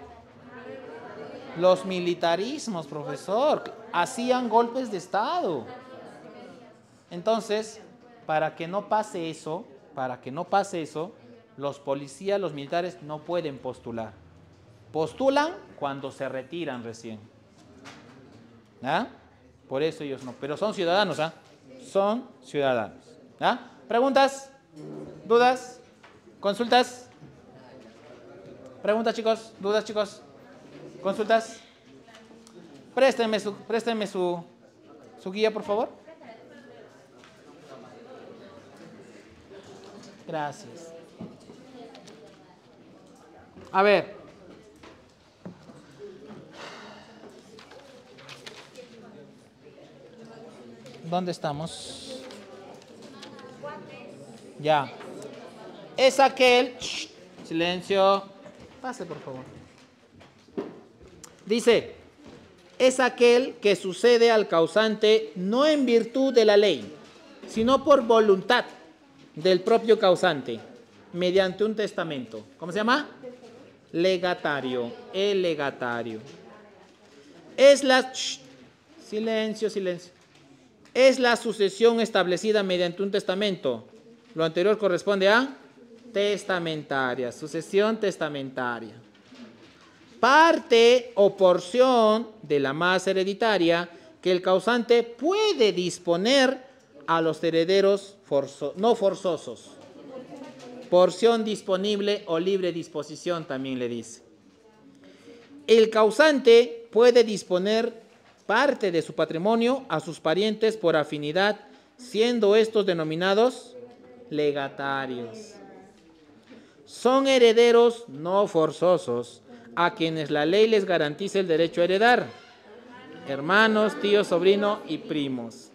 Los militarismos, profesor, hacían golpes de Estado. Entonces, para que no pase eso, los policías, los militares no pueden postular. Postulan cuando se retiran recién. ¿Ah? Por eso ellos no. Pero son ciudadanos, ¿ah? Son ciudadanos. ¿Ah? ¿Preguntas? ¿Dudas? ¿Consultas? Preguntas, chicos, dudas, chicos, consultas. Préstenme su guía, por favor. Gracias. A ver. ¿Dónde estamos? Ya. Es aquel... Shh, silencio. Pase, por favor. Dice, es aquel que sucede al causante no en virtud de la ley, sino por voluntad del propio causante, mediante un testamento. ¿Cómo se llama? Legatario. El legatario. Es la... Shh, silencio, silencio. Es la sucesión establecida mediante un testamento. Lo anterior corresponde a testamentaria, sucesión testamentaria. Parte o porción de la masa hereditaria que el causante puede disponer a los herederos no forzosos. Porción disponible o libre disposición también le dice. El causante puede disponer parte de su patrimonio a sus parientes por afinidad, siendo estos denominados legatarios. Son herederos no forzosos a quienes la ley les garantiza el derecho a heredar: hermanos, tíos, sobrino y primos.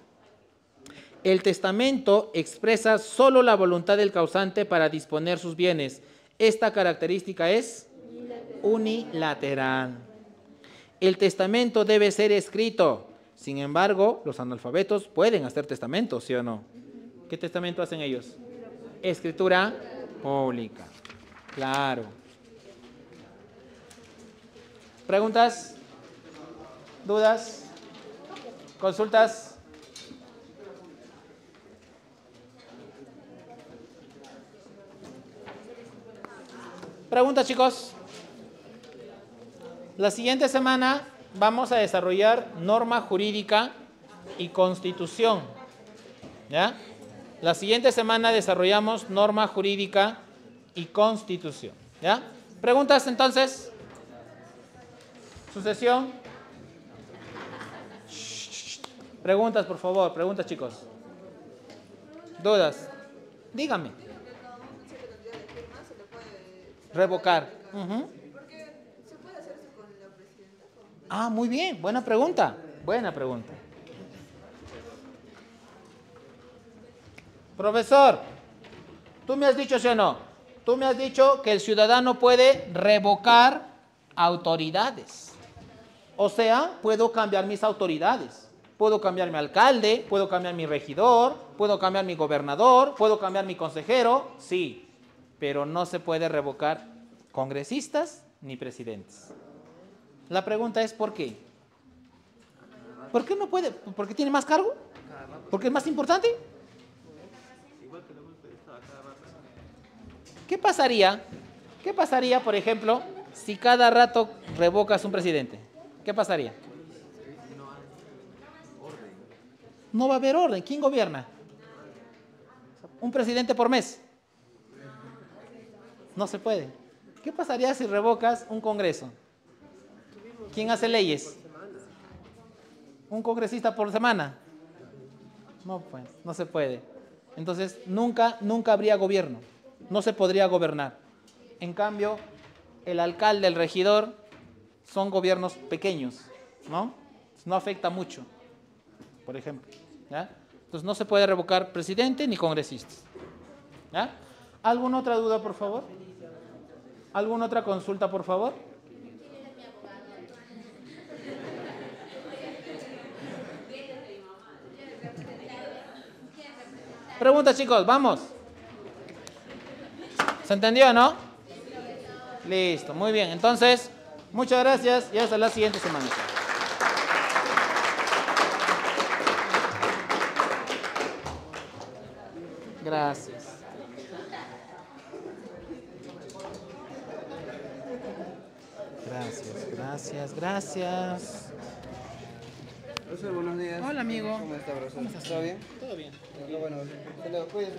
El testamento expresa solo la voluntad del causante para disponer sus bienes. Esta característica es unilateral. El testamento debe ser escrito. Sin embargo, los analfabetos pueden hacer testamentos, ¿sí o no? ¿Qué testamento hacen ellos? Escritura pública. Claro. ¿Preguntas? ¿Dudas? ¿Consultas? ¿Preguntas, chicos? La siguiente semana vamos a desarrollar norma jurídica y constitución. ¿Ya? La siguiente semana desarrollamos norma jurídica y constitución. ¿Ya? ¿Preguntas entonces? ¿Sucesión? Preguntas, por favor. Preguntas, chicos. ¿Dudas? Dígame. Revocar. Ah, muy bien. Buena pregunta. Buena pregunta. Profesor, tú me has dicho, ¿sí o no? Tú me has dicho que el ciudadano puede revocar autoridades. O sea, puedo cambiar mis autoridades. Puedo cambiar mi alcalde, puedo cambiar mi regidor, puedo cambiar mi gobernador, puedo cambiar mi consejero. Sí, pero no se puede revocar congresistas ni presidentes. La pregunta es ¿por qué? ¿Por qué no puede? ¿Porque tiene más cargo? ¿Porque es más importante? ¿Qué pasaría? ¿Qué pasaría, por ejemplo, si cada rato revocas un presidente? ¿Qué pasaría? No va a haber orden. ¿Quién gobierna? Un presidente por mes. No se puede. ¿Qué pasaría si revocas un congreso? ¿Quién hace leyes? ¿Un congresista por semana? No, pues, no se puede. Entonces, nunca habría gobierno. No se podría gobernar. En cambio, el alcalde, el regidor, son gobiernos pequeños, ¿no? No afecta mucho, por ejemplo. ¿Ya? Entonces, no se puede revocar presidente ni congresistas. ¿Ya? ¿Alguna otra duda, por favor? ¿Alguna otra consulta, por favor? Preguntas, chicos, vamos. ¿Se entendió, no? Listo, muy bien. Entonces, muchas gracias y hasta la siguiente semana. Gracias. Gracias.
Profesor, buenos días.
Hola, amigo.
¿Cómo está, profesor?
¿Cómo estás?
¿Todo bien?
Todo bien.
Bueno, hasta luego, cuídese.